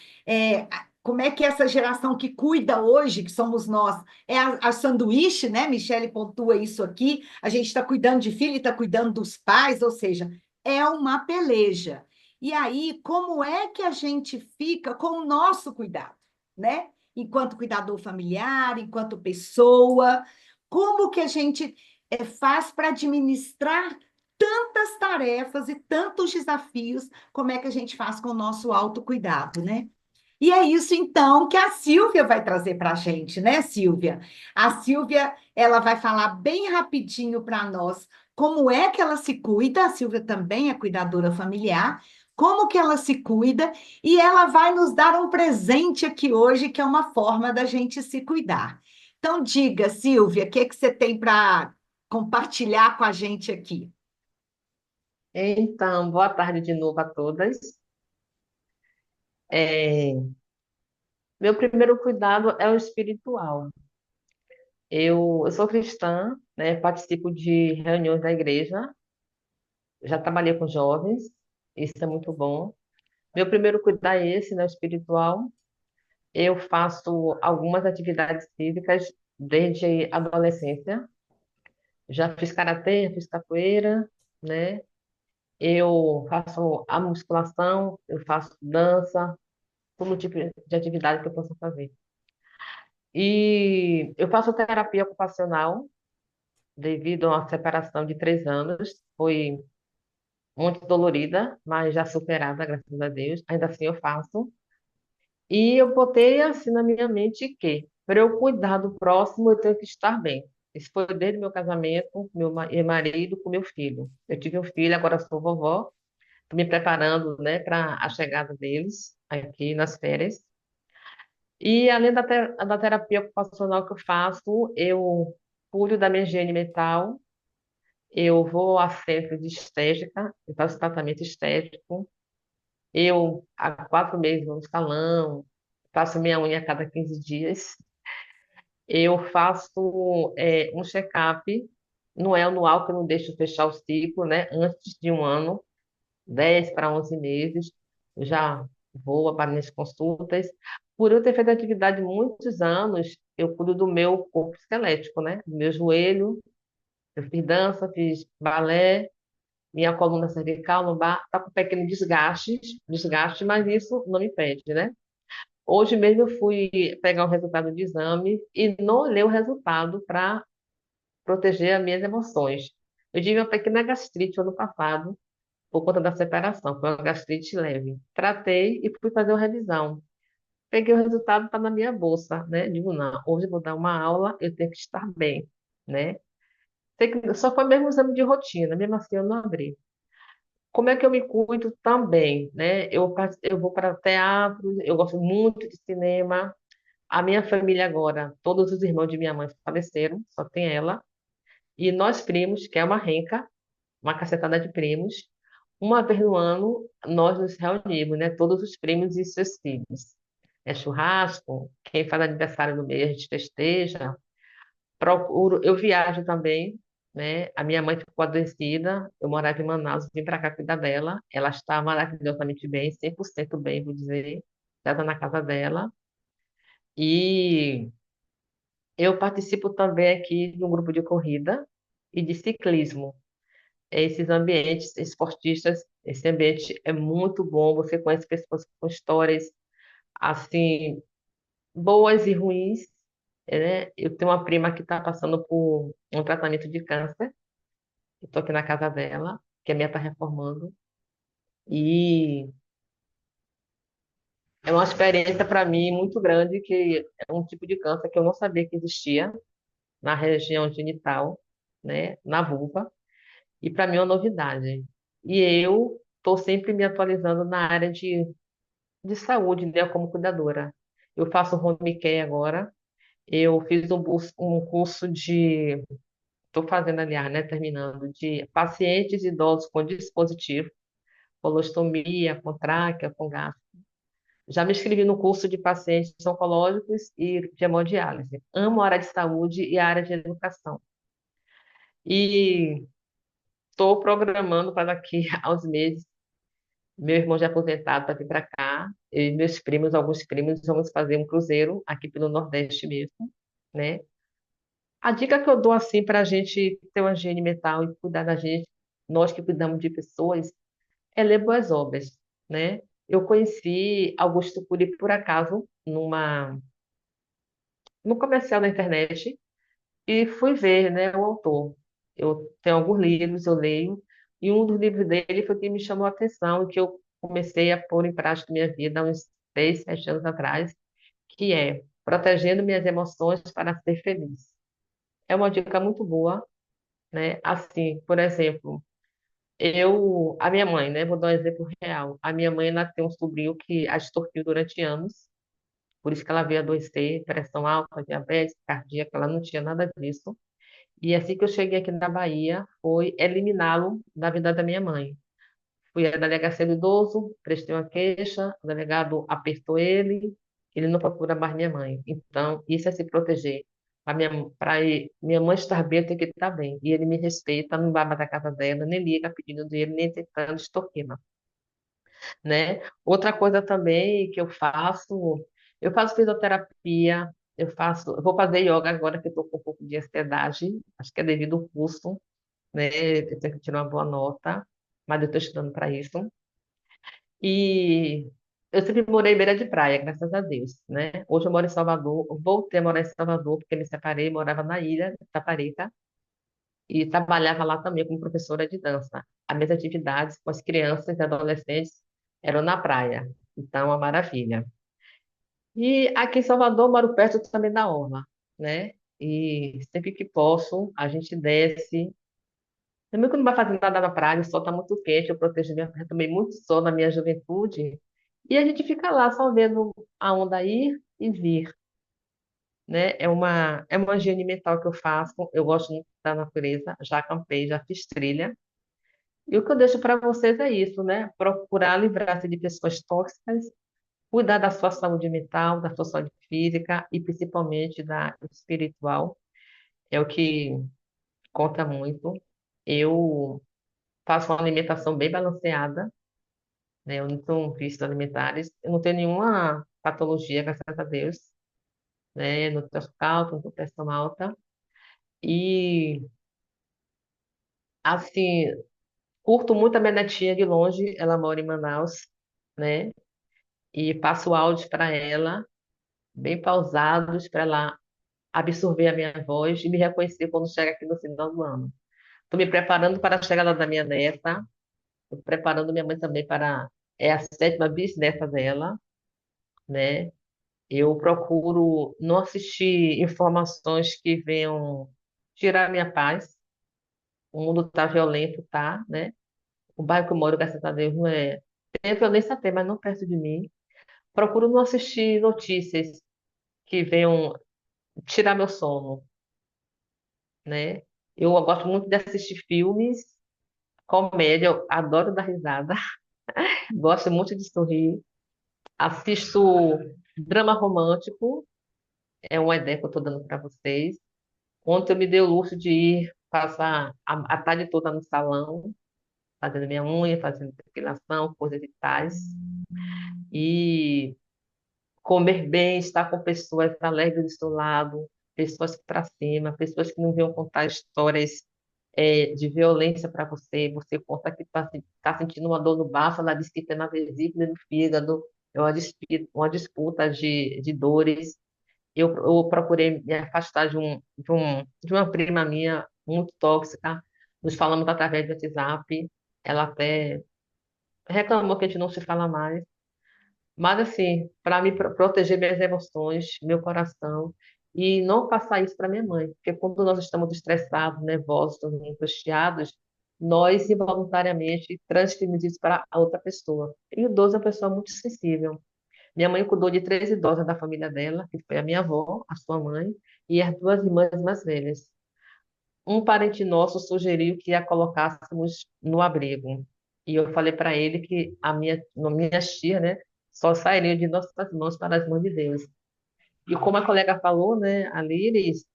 Como é que essa geração que cuida hoje, que somos nós, é a sanduíche, né? Michele pontua isso aqui. A gente está cuidando de filho e está cuidando dos pais, ou seja, é uma peleja. E aí, como é que a gente fica com o nosso cuidado, né? Enquanto cuidador familiar, enquanto pessoa, como que a gente faz para administrar tantas tarefas e tantos desafios, como é que a gente faz com o nosso autocuidado, né? E é isso, então, que a Silvia vai trazer para a gente, né, Silvia? A Silvia, ela vai falar bem rapidinho para nós como é que ela se cuida, a Silvia também é cuidadora familiar, como que ela se cuida, e ela vai nos dar um presente aqui hoje, que é uma forma da gente se cuidar. Então, diga, Silvia, o que que você tem para compartilhar com a gente aqui? Então, boa tarde de novo a todas. É, meu primeiro cuidado é o espiritual. Eu sou cristã, né? Participo de reuniões da igreja, já trabalhei com jovens, isso é muito bom. Meu primeiro cuidado é esse, né? O espiritual. Eu faço algumas atividades físicas desde a adolescência. Já fiz karatê, fiz capoeira, né? Eu faço a musculação, eu faço dança, todo tipo de atividade que eu possa fazer. E eu faço terapia ocupacional devido a uma separação de 3 anos. Foi muito dolorida, mas já superada, graças a Deus. Ainda assim eu faço. E eu botei assim na minha mente que, para eu cuidar do próximo, eu tenho que estar bem. Isso foi desde meu casamento, meu marido com meu filho. Eu tive um filho, agora sou vovó. Estou me preparando, né, para a chegada deles aqui nas férias. E além da terapia ocupacional que eu faço, eu cuido da minha higiene mental, eu vou a centro de estética, eu faço tratamento estético, eu há 4 meses vou no salão, faço minha unha a cada 15 dias, eu faço um check-up, não é anual, que eu não deixo fechar o ciclo, né? Antes de um ano, 10 para 11 meses, eu já vou para minhas consultas. Por eu ter feito atividade muitos anos, eu cuido do meu corpo esquelético, né? Do meu joelho, eu fiz dança, fiz balé, minha coluna cervical, lombar, está com pequeno desgaste, mas isso não me impede, né? Hoje mesmo eu fui pegar o resultado de exame e não olhei o resultado para proteger as minhas emoções. Eu tive uma pequena gastrite ano passado, por conta da separação, foi uma gastrite leve. Tratei e fui fazer uma revisão. Peguei o resultado, está na minha bolsa, né? Digo, não, hoje eu vou dar uma aula, eu tenho que estar bem, né? Só foi mesmo um exame de rotina, mesmo assim eu não abri. Como é que eu me cuido também, né? Eu vou para teatro, eu gosto muito de cinema. A minha família agora, todos os irmãos de minha mãe faleceram, só tem ela. E nós primos, que é uma renca, uma cacetada de primos, uma vez no ano nós nos reunimos, né? Todos os primos e seus filhos. É churrasco, quem faz aniversário no mês a gente festeja. Eu viajo também, né? A minha mãe ficou adoecida, eu morava em Manaus, vim para cá cuidar dela. Ela está maravilhosamente bem, 100% bem, vou dizer. Já está na casa dela. E eu participo também aqui de um grupo de corrida e de ciclismo. Esses ambientes esportistas, esse ambiente é muito bom. Você conhece pessoas com histórias assim boas e ruins, né? Eu tenho uma prima que está passando por um tratamento de câncer. Estou aqui na casa dela, que a minha está reformando. E é uma experiência para mim muito grande, que é um tipo de câncer que eu não sabia que existia na região genital, né? Na vulva. E para mim é uma novidade. E eu estou sempre me atualizando na área de saúde, né, como cuidadora. Eu faço home care agora. Eu fiz um curso de, estou fazendo, aliás, né, terminando, de pacientes idosos com dispositivo, colostomia, com tráquea, com gás. Já me inscrevi no curso de pacientes oncológicos e de hemodiálise. Amo a área de saúde e a área de educação. E estou programando para daqui a uns meses. Meu irmão já é aposentado para vir para cá. Eu e meus primos, alguns primos, vamos fazer um cruzeiro aqui pelo Nordeste mesmo, né? A dica que eu dou assim para a gente ter uma higiene mental e cuidar da gente, nós que cuidamos de pessoas, é ler boas obras, né? Eu conheci Augusto Cury por acaso num comercial da internet e fui ver, né, o autor. Eu tenho alguns livros, eu leio, e um dos livros dele foi o que me chamou a atenção e que eu comecei a pôr em prática na minha vida há uns 6, 7 anos atrás, que é Protegendo Minhas Emoções para Ser Feliz. É uma dica muito boa, né? Assim, por exemplo, a minha mãe, né? Vou dar um exemplo real. A minha mãe, ela tem um sobrinho que a extorquiu durante anos, por isso que ela veio adoecer, pressão alta, diabetes, cardíaca, ela não tinha nada disso. E assim que eu cheguei aqui na Bahia, foi eliminá-lo da vida da minha mãe. Fui à delegacia do idoso, prestei uma queixa, o delegado apertou ele não procura mais minha mãe. Então, isso é se proteger. Para minha mãe estar bem, eu tenho que estar bem. E ele me respeita, não vai da casa dela, nem liga pedindo dinheiro, nem tentando extorquir, né? Outra coisa também que eu faço fisioterapia, eu vou fazer yoga agora que eu estou com um pouco de ansiedade, acho que é devido ao curso, né? Eu tenho que tirar uma boa nota, mas eu estou estudando para isso. E eu sempre morei em beira de praia, graças a Deus, né? Hoje eu moro em Salvador, eu voltei a morar em Salvador porque me separei, morava na ilha de Taparica e trabalhava lá também como professora de dança. As minhas atividades com as crianças e adolescentes eram na praia, então uma maravilha. E aqui em Salvador, eu moro perto também da orla, né? E sempre que posso, a gente desce. Também que não vai fazer nada na praia, o sol está muito quente, eu tomei muito sol na minha juventude. E a gente fica lá só vendo a onda ir e vir, né? É uma higiene mental que eu faço. Eu gosto muito da natureza, já acampei, já fiz trilha. E o que eu deixo para vocês é isso, né? Procurar livrar-se de pessoas tóxicas, cuidar da sua saúde mental, da sua saúde física e principalmente da espiritual. É o que conta muito. Eu faço uma alimentação bem balanceada, né? Eu não tenho vícios alimentares, eu não tenho nenhuma patologia, graças a Deus, né? Não tenho açúcar alto, não tenho pressão alta. E, assim, curto muito a minha netinha de longe, ela mora em Manaus, né? E passo áudios para ela, bem pausados, para ela absorver a minha voz e me reconhecer quando chega aqui no final do ano. Estou me preparando para a chegada da minha neta, estou preparando minha mãe também para a sétima bisneta dela, né? Eu procuro não assistir informações que venham tirar minha paz. O mundo está violento, tá, né? O bairro que eu moro, graças a Deus, não é. Tem violência, tem, mas não perto de mim. Procuro não assistir notícias que venham tirar meu sono, né? Eu gosto muito de assistir filmes, comédia, eu adoro dar risada, gosto muito de sorrir. Assisto drama romântico, é uma ideia que eu estou dando para vocês. Ontem eu me dei o luxo de ir passar a tarde toda no salão, fazendo minha unha, fazendo depilação, coisas e tais. E comer bem, estar com pessoas alegres do seu lado, pessoas para cima, pessoas que não venham contar histórias de violência para você. Você conta que está sentindo uma dor no baço, ela diz que tem na vesícula e no fígado, é uma disputa de dores. Eu procurei me afastar de uma prima minha muito tóxica. Nos falamos através do WhatsApp. Ela até reclamou que a gente não se fala mais. Mas, assim, para me proteger minhas emoções, meu coração, e não passar isso para minha mãe. Porque quando nós estamos estressados, nervosos, angustiados, nós involuntariamente transferimos isso para a outra pessoa. E o idoso é uma pessoa muito sensível. Minha mãe cuidou de três idosas da família dela, que foi a minha avó, a sua mãe, e as duas irmãs mais velhas. Um parente nosso sugeriu que a colocássemos no abrigo. E eu falei para ele que a minha tia, né, só sairia de nossas mãos para as mãos de Deus. E como a colega falou, né, a Liris,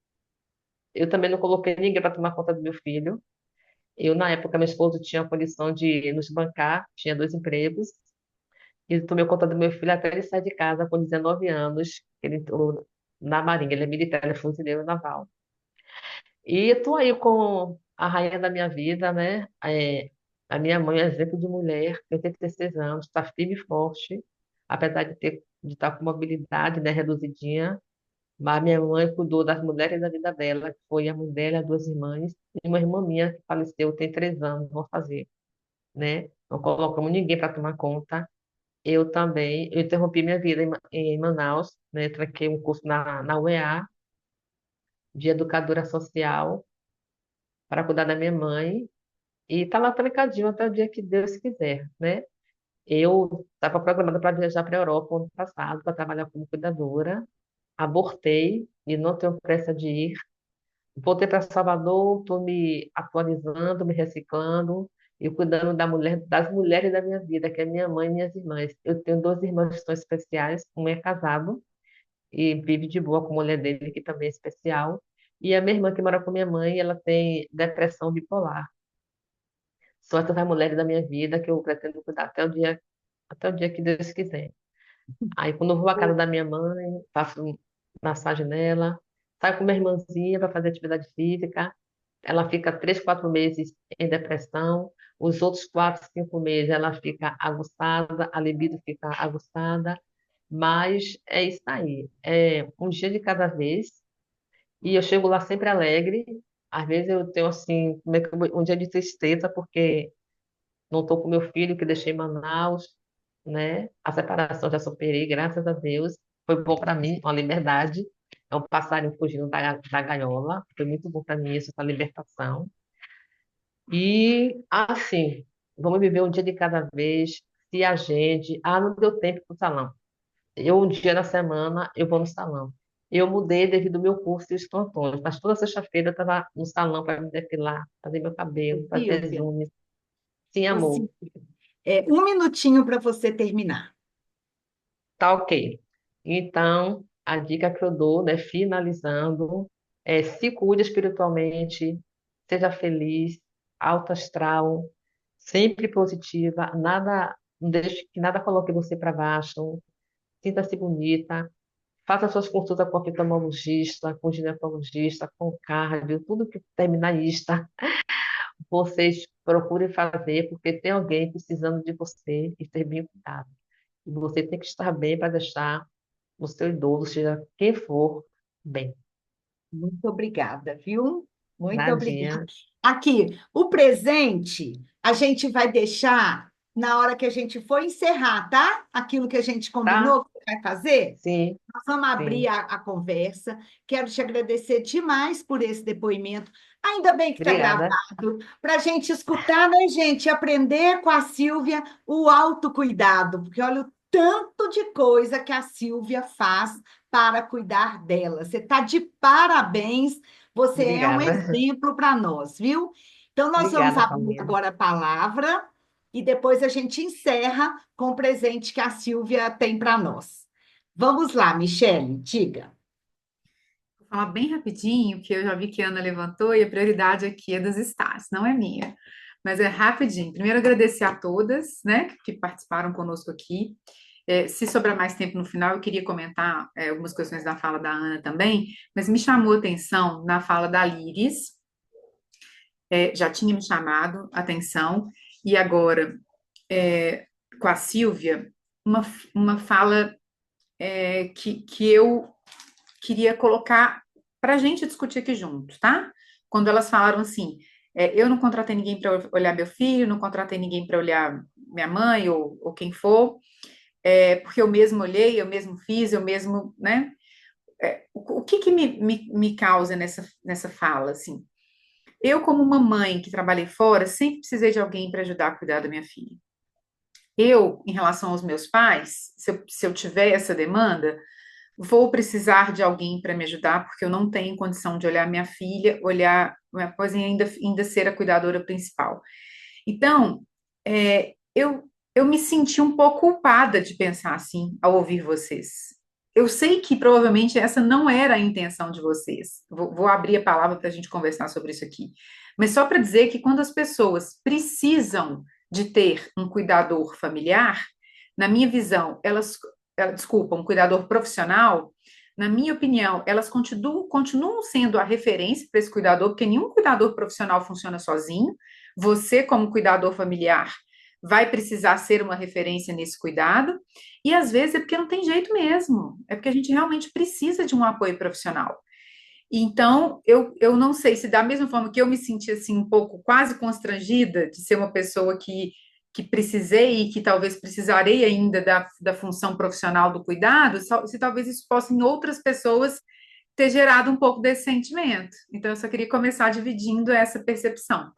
eu também não coloquei ninguém para tomar conta do meu filho. Eu, na época, meu esposo tinha a condição de nos bancar, tinha dois empregos, e tomei conta do meu filho até ele sair de casa com 19 anos. Ele entrou na Marinha, ele é militar, ele é fuzileiro naval. E estou aí com a rainha da minha vida, né? A minha mãe é exemplo de mulher, tem 86 anos, está firme e forte, apesar de estar com mobilidade, né, reduzidinha. Mas minha mãe cuidou das mulheres da vida dela, que foi a mãe dela, as duas irmãs, e uma irmã minha que faleceu tem 3 anos, vou fazer, né? Não colocamos ninguém para tomar conta. Eu também, eu interrompi minha vida em Manaus, né? Tranquei um curso na UEA de educadora social para cuidar da minha mãe e tá lá trancadinho até o dia que Deus quiser, né? Eu estava programada para viajar para a Europa ano passado para trabalhar como cuidadora, abortei e não tenho pressa de ir. Voltei para Salvador, estou me atualizando, me reciclando e cuidando das mulheres da minha vida, que é minha mãe e minhas irmãs. Eu tenho dois irmãos que são especiais, um é casado e vive de boa com a mulher dele, que também é especial, e a minha irmã que mora com minha mãe, ela tem depressão bipolar. São essas as mulheres da minha vida que eu pretendo cuidar até o dia que Deus quiser. Aí, quando eu vou à casa da minha mãe, faço massagem nela, saio com minha irmãzinha para fazer atividade física. Ela fica 3, 4 meses em depressão. Os outros 4, 5 meses ela fica aguçada, a libido fica aguçada. Mas é isso aí. É um dia de cada vez. E eu chego lá sempre alegre. Às vezes eu tenho assim, um dia de tristeza, porque não estou com meu filho que deixei em Manaus, né? A separação já superei, graças a Deus. Foi bom para mim, uma liberdade. É um passarinho fugindo da gaiola. Foi muito bom para mim isso, essa libertação. E assim, vamos viver um dia de cada vez. Se agende. Ah, não deu tempo para o salão. Eu, um dia na semana, eu vou no salão. Eu mudei devido ao meu curso de plantões, mas toda sexta-feira eu estava no salão para me depilar, fazer meu cabelo, fazer as Silvia, unhas. Sim, ô, amor. Silvia, um minutinho para você terminar. Tá ok. Então, a dica que eu dou, né, finalizando, se cuide espiritualmente, seja feliz, alto astral, sempre positiva, nada, não deixe que nada coloque você para baixo, sinta-se bonita, faça suas consultas com oftalmologista, com ginecologista, com cardio, tudo que terminalista, vocês procurem fazer, porque tem alguém precisando de você e ser bem cuidado. E você tem que estar bem para deixar o seu idoso, seja quem for, bem. Muito obrigada, viu? Muito obrigada. Nadinha. Aqui, o presente a gente vai deixar na hora que a gente for encerrar, tá? Aquilo que a gente Tá? combinou que vai fazer. Sim, Nós vamos abrir sim. a conversa. Quero te agradecer demais por esse depoimento. Ainda bem que está Obrigada. gravado, para a gente escutar, né, gente? Aprender com a Silvia o autocuidado, porque olha o tanto de coisa que a Silvia faz para cuidar dela. Você está de parabéns, você é um Obrigada. exemplo para nós, viu? Então, nós vamos Obrigada, abrir Paulinha. agora a palavra e depois a gente encerra com o presente que a Silvia tem para nós. Vamos lá, Michele, diga. Vou falar bem rapidinho, que eu já vi que a Ana levantou e a prioridade aqui é dos estágios, não é minha. Mas é rapidinho. Primeiro, agradecer a todas, né, que participaram conosco aqui. Se sobrar mais tempo no final, eu queria comentar algumas questões da fala da Ana também, mas me chamou a atenção na fala da Liris, já tinha me chamado a atenção, e agora, com a Silvia, uma, uma fala que eu queria colocar para a gente discutir aqui junto, tá? Quando elas falaram assim, eu não contratei ninguém para olhar meu filho, não contratei ninguém para olhar minha mãe ou quem for, porque eu mesmo olhei, eu mesmo fiz, eu mesmo, né? O que que me causa nessa fala, assim? Eu, como uma mãe que trabalhei fora, sempre precisei de alguém para ajudar a cuidar da minha filha. Eu, em relação aos meus pais, se eu tiver essa demanda, vou precisar de alguém para me ajudar, porque eu não tenho condição de olhar minha filha, olhar minha coisa e ainda ser a cuidadora principal. Então, eu me senti um pouco culpada de pensar assim ao ouvir vocês. Eu sei que provavelmente essa não era a intenção de vocês. Vou abrir a palavra para a gente conversar sobre isso aqui. Mas só para dizer que quando as pessoas precisam de ter um cuidador familiar, na minha visão, desculpa, um cuidador profissional, na minha opinião, elas continuam sendo a referência para esse cuidador, porque nenhum cuidador profissional funciona sozinho. Você, como cuidador familiar, vai precisar ser uma referência nesse cuidado, e às vezes é porque não tem jeito mesmo, é porque a gente realmente precisa de um apoio profissional. Então, eu não sei se da mesma forma que eu me senti assim um pouco quase constrangida de ser uma pessoa que precisei e que talvez precisarei ainda da função profissional do cuidado, se talvez isso possa em outras pessoas ter gerado um pouco desse sentimento. Então, eu só queria começar dividindo essa percepção.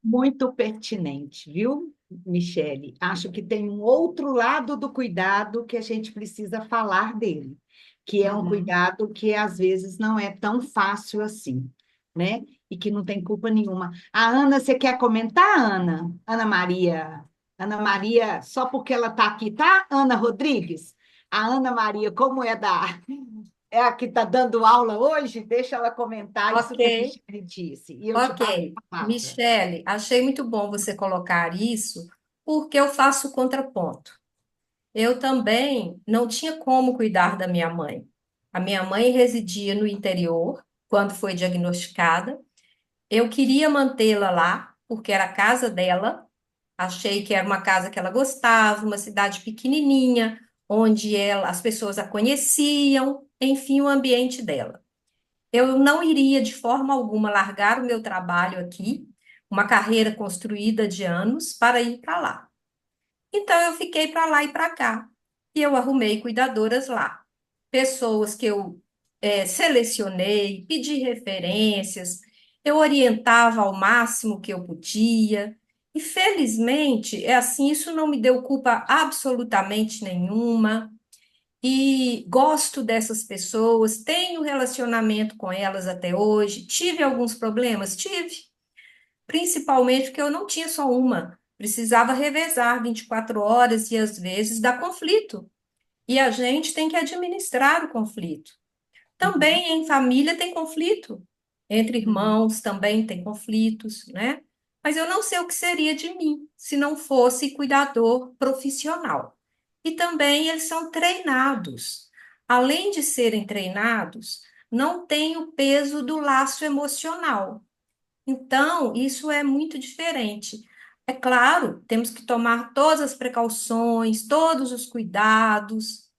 Muito pertinente, viu, Michele? Acho que tem um outro lado do cuidado que a gente precisa falar dele, que é um Uhum. cuidado que às vezes não é tão fácil assim, né? E que não tem culpa nenhuma. A Ana, você quer comentar, Ana? Ana Maria. Ana Maria, só porque ela está aqui, tá? Ana Rodrigues. A Ana Maria, como é a que está dando aula hoje, deixa ela comentar isso Ok, que a Michele disse. E eu te passo ok. a palavra. Michele, achei muito bom você colocar isso, porque eu faço o contraponto. Eu também não tinha como cuidar da minha mãe. A minha mãe residia no interior quando foi diagnosticada. Eu queria mantê-la lá, porque era a casa dela. Achei que era uma casa que ela gostava, uma cidade pequenininha, onde as pessoas a conheciam, enfim, o ambiente dela. Eu não iria de forma alguma largar o meu trabalho aqui, uma carreira construída de anos, para ir para lá. Então eu fiquei para lá e para cá. E eu arrumei cuidadoras lá. Pessoas que eu selecionei, pedi referências, eu orientava ao máximo que eu podia. E felizmente, é assim, isso não me deu culpa absolutamente nenhuma. E gosto dessas pessoas, tenho relacionamento com elas até hoje. Tive alguns problemas? Tive. Principalmente porque eu não tinha só uma. Precisava revezar 24 horas e às vezes dá conflito. E a gente tem que administrar o conflito. Uhum, Também em família tem conflito. Entre uhum. irmãos também tem conflitos, né? Mas eu não sei o que seria de mim se não fosse cuidador profissional. E também eles são treinados. Além de serem treinados, não tem o peso do laço emocional. Então, isso é muito diferente. É claro, temos que tomar todas as precauções, todos os cuidados,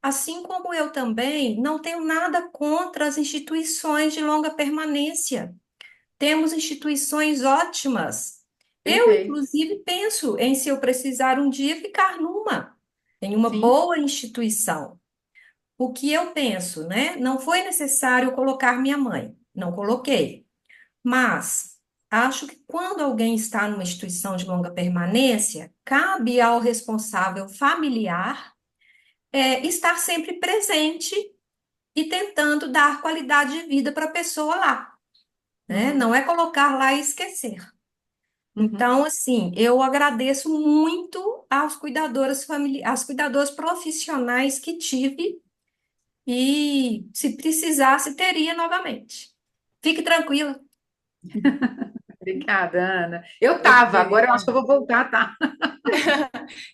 Assim como eu também não tenho nada contra as instituições de longa permanência. Temos instituições ótimas. Eu, Perfeito. inclusive, penso em, se eu precisar um dia, ficar em uma Sim. boa instituição. O que eu penso, né? Não foi necessário colocar minha mãe, não coloquei. Mas acho que quando alguém está numa instituição de longa permanência, cabe ao responsável familiar estar sempre presente e tentando dar qualidade de vida para a pessoa lá, né? Uhum, Não é colocar lá e esquecer. uhum. Então, assim, eu agradeço muito às cuidadoras profissionais que tive e, se precisasse, teria novamente. Fique tranquila. Obrigada, Ana. Eu Eu tava, agora eu acho queria, que eu vou voltar, tá?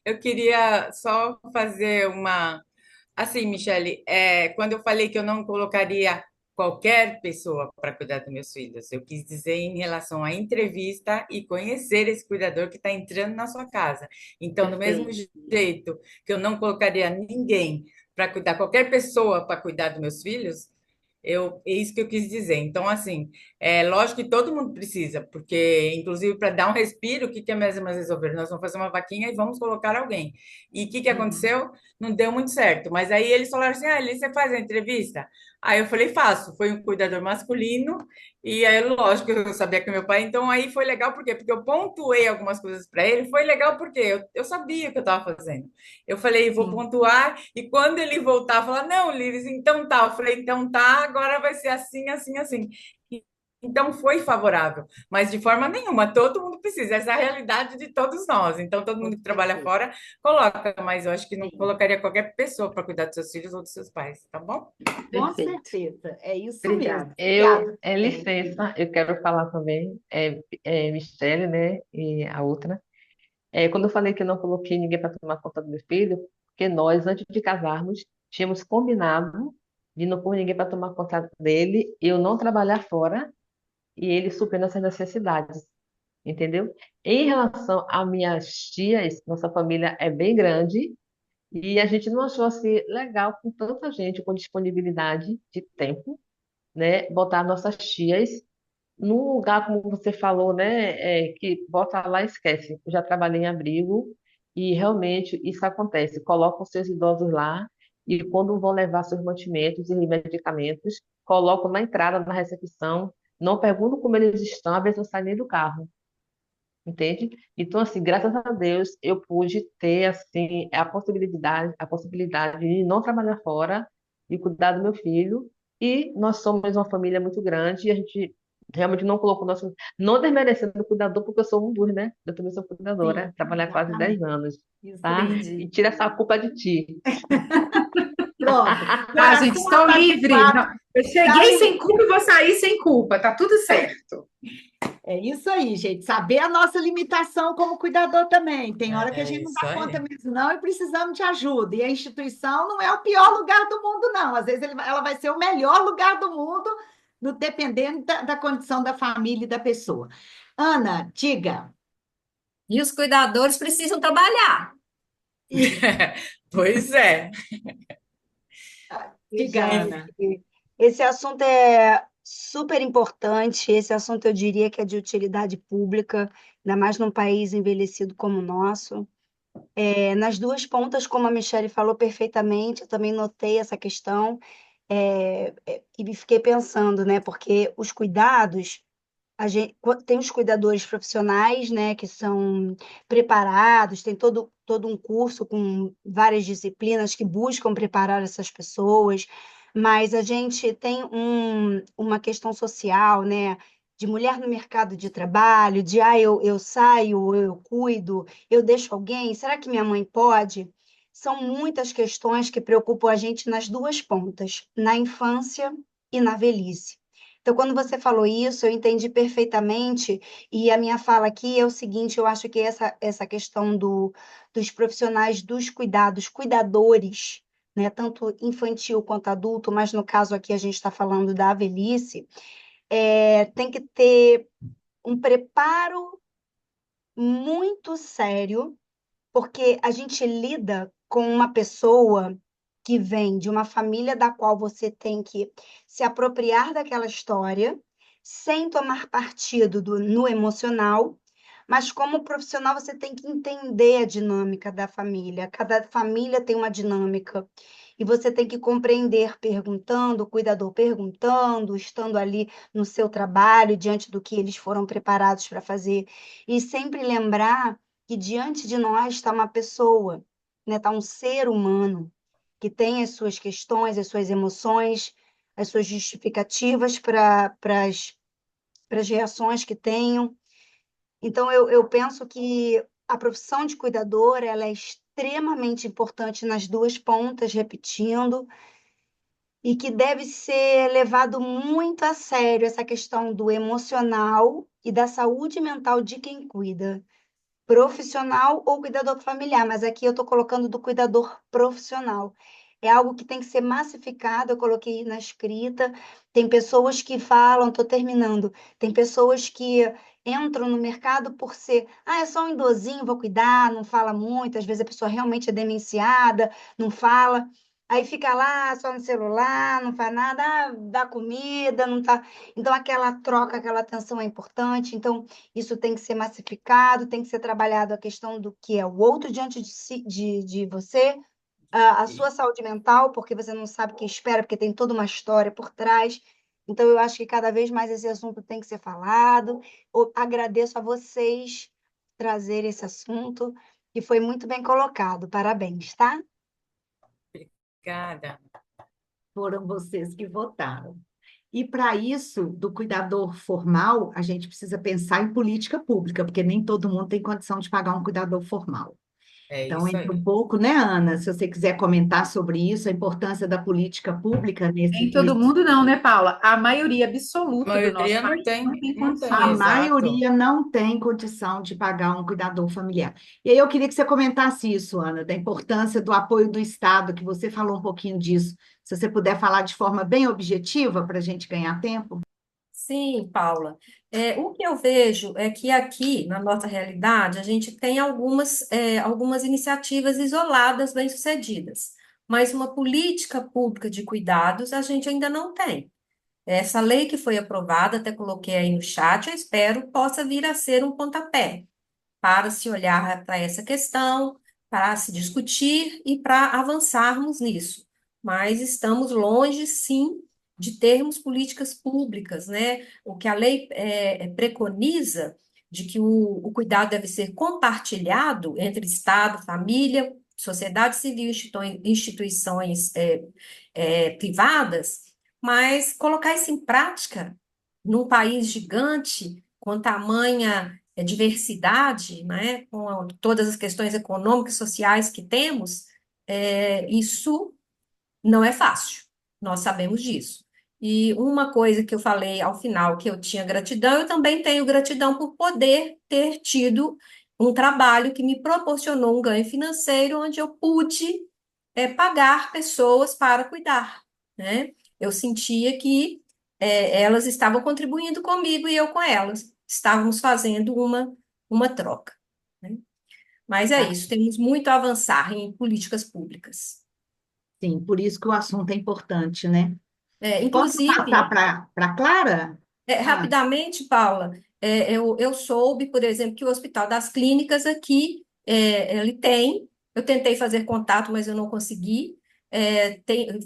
eu queria só fazer uma. Assim, Michele, quando eu falei que eu não colocaria qualquer pessoa para cuidar dos meus filhos, eu quis dizer em relação à entrevista e conhecer esse cuidador que está entrando na sua casa. Então, do mesmo Perfeito. jeito que eu não colocaria ninguém para cuidar, qualquer pessoa para cuidar dos meus filhos, é isso que eu quis dizer. Então, assim, é lógico que todo mundo precisa, porque, inclusive, para dar um respiro, o que que a minhas irmãs resolveram? Nós vamos fazer uma vaquinha e vamos colocar alguém. E o que que Uhum. aconteceu? Não deu muito certo. Mas aí eles falaram assim: ah, Eli, você faz a entrevista? Aí eu falei: faço. Foi um cuidador masculino, e aí, lógico, eu sabia que meu pai. Então aí foi legal, por quê? Porque eu pontuei algumas coisas para ele. Foi legal porque eu sabia o que eu estava fazendo. Eu falei: vou Sim. pontuar, e quando ele voltar, falar: não, Liris, então tá. Eu falei: então tá, agora vai ser assim, assim, assim. Então foi favorável, mas de forma nenhuma, todo mundo precisa, essa é a realidade de todos nós. Então, todo Com mundo que trabalha certeza. fora coloca, mas eu acho que não Sim, colocaria qualquer pessoa para cuidar dos seus filhos ou dos seus pais, tá bom? com Perfeito. certeza. É isso mesmo. Obrigada. Eu, Obrigada. licença, eu quero falar também, Michele, né, e a outra. Quando eu falei que eu não coloquei ninguém para tomar conta do meu filho, porque nós, antes de casarmos, tínhamos combinado de não pôr ninguém para tomar conta dele, eu não trabalhar fora e ele suprir nossas necessidades, entendeu? Em relação a minhas tias, nossa família é bem grande e a gente não achou assim legal com tanta gente, com disponibilidade de tempo, né? Botar nossas tias num lugar, como você falou, né, que bota lá e esquece. Eu já trabalhei em abrigo e realmente isso acontece. Colocam seus idosos lá e quando vão levar seus mantimentos e medicamentos, colocam na entrada, na recepção, não perguntam como eles estão, às vezes não saem nem do carro, entende? Então, assim, graças a Deus, eu pude ter, assim, a possibilidade de não trabalhar fora e cuidar do meu filho. E nós somos uma família muito grande e a gente realmente não colocou nosso... Não desmerecendo o cuidador, porque eu sou um dos, né? Eu também sou cuidadora, Sim, trabalhar quase 10 exatamente. anos, Isso tá? mesmo. E Entendi. tira essa culpa de ti. Pronto. Tá, gente, estou Coração livre. abençoado, Não, eu tá cheguei sem livre. culpa e vou sair sem culpa. Tá tudo certo. É isso aí, gente. Saber a nossa limitação como cuidador também. Tem hora que a É gente não isso dá conta aí. mesmo, não, e precisamos de ajuda. E a instituição não é o pior lugar do mundo, não. Às vezes ela vai ser o melhor lugar do mundo, dependendo da condição da família e da pessoa. Ana, diga. E os cuidadores precisam trabalhar. Pois é. E, Diga, gente, Ana. esse assunto é super importante. Esse assunto eu diria que é de utilidade pública, ainda mais num país envelhecido como o nosso. Nas duas pontas, como a Michelle falou perfeitamente, eu também notei essa questão, e me fiquei pensando, né? Porque os cuidados, tem os cuidadores profissionais, né, que são preparados, tem todo um curso com várias disciplinas que buscam preparar essas pessoas, mas a gente tem uma questão social, né, de mulher no mercado de trabalho, de eu saio, eu cuido, eu deixo alguém, será que minha mãe pode? São muitas questões que preocupam a gente nas duas pontas, na infância e na velhice. Então, quando você falou isso, eu entendi perfeitamente, e a minha fala aqui é o seguinte: eu acho que essa questão dos profissionais dos cuidados, cuidadores, né, tanto infantil quanto adulto, mas no caso aqui a gente está falando da velhice, tem que ter um preparo muito sério, porque a gente lida com uma pessoa. que vem de uma família da qual você tem que se apropriar daquela história, sem tomar partido no emocional, mas como profissional você tem que entender a dinâmica da família. Cada família tem uma dinâmica. E você tem que compreender perguntando, o cuidador perguntando, estando ali no seu trabalho, diante do que eles foram preparados para fazer. E sempre lembrar que diante de nós está uma pessoa, né? Está um ser humano que tem as suas questões, as suas emoções, as suas justificativas para as reações que tenham. Então, eu penso que a profissão de cuidador ela é extremamente importante nas duas pontas, repetindo, e que deve ser levado muito a sério essa questão do emocional e da saúde mental de quem cuida, profissional ou cuidador familiar, mas aqui eu estou colocando do cuidador profissional. É algo que tem que ser massificado, eu coloquei na escrita. Tem pessoas que falam, estou terminando, tem pessoas que entram no mercado por ser, é só um idosinho, vou cuidar, não fala muito, às vezes a pessoa realmente é demenciada, não fala, aí fica lá só no celular, não faz nada, dá comida, não tá. Então aquela troca, aquela atenção é importante, então isso tem que ser massificado, tem que ser trabalhado a questão do que é o outro diante de você, a sua saúde mental, porque você não sabe o que espera, porque tem toda uma história por trás. Então, eu acho que cada vez mais esse assunto tem que ser falado. Eu agradeço a vocês trazer esse assunto, que foi muito bem colocado. Parabéns, tá? Obrigada. Foram vocês que votaram. E para isso, do cuidador formal, a gente precisa pensar em política pública, porque nem todo mundo tem condição de pagar um cuidador formal. É Então, isso entra um aí. pouco, né, Ana? Se você quiser comentar sobre isso, a importância da política pública Nem todo mundo não, né, Paula? A maioria A absoluta do nosso maioria país não tem não tem, a condições. exato. maioria não tem condição de pagar um cuidador familiar. E aí eu queria que você comentasse isso, Ana, da importância do apoio do Estado, que você falou um pouquinho disso. Se você puder falar de forma bem objetiva para a gente ganhar tempo. Sim, Paula. O que eu vejo é que aqui, na nossa realidade, a gente tem algumas iniciativas isoladas bem-sucedidas, mas uma política pública de cuidados a gente ainda não tem. Essa lei que foi aprovada, até coloquei aí no chat, eu espero possa vir a ser um pontapé para se olhar para essa questão, para se discutir e para avançarmos nisso. Mas estamos longe, sim, de termos políticas públicas, né? O que a lei preconiza de que o cuidado deve ser compartilhado entre Estado, família, sociedade civil, instituições privadas, mas colocar isso em prática num país gigante, com tamanha diversidade, né, com todas as questões econômicas e sociais que temos, isso não é fácil. Nós sabemos disso. E uma coisa que eu falei ao final, que eu tinha gratidão, eu também tenho gratidão por poder ter tido um trabalho que me proporcionou um ganho financeiro, onde eu pude pagar pessoas para cuidar, né? Eu sentia que elas estavam contribuindo comigo e eu com elas. Estávamos fazendo uma troca, né? Mas é Tá? isso, temos muito a avançar em políticas públicas. Sim, por isso que o assunto é importante, né? Posso passar Inclusive, para Clara? Ah, rapidamente, Paula, eu soube, por exemplo, que o Hospital das Clínicas aqui, ele tem, eu tentei fazer contato, mas eu não consegui.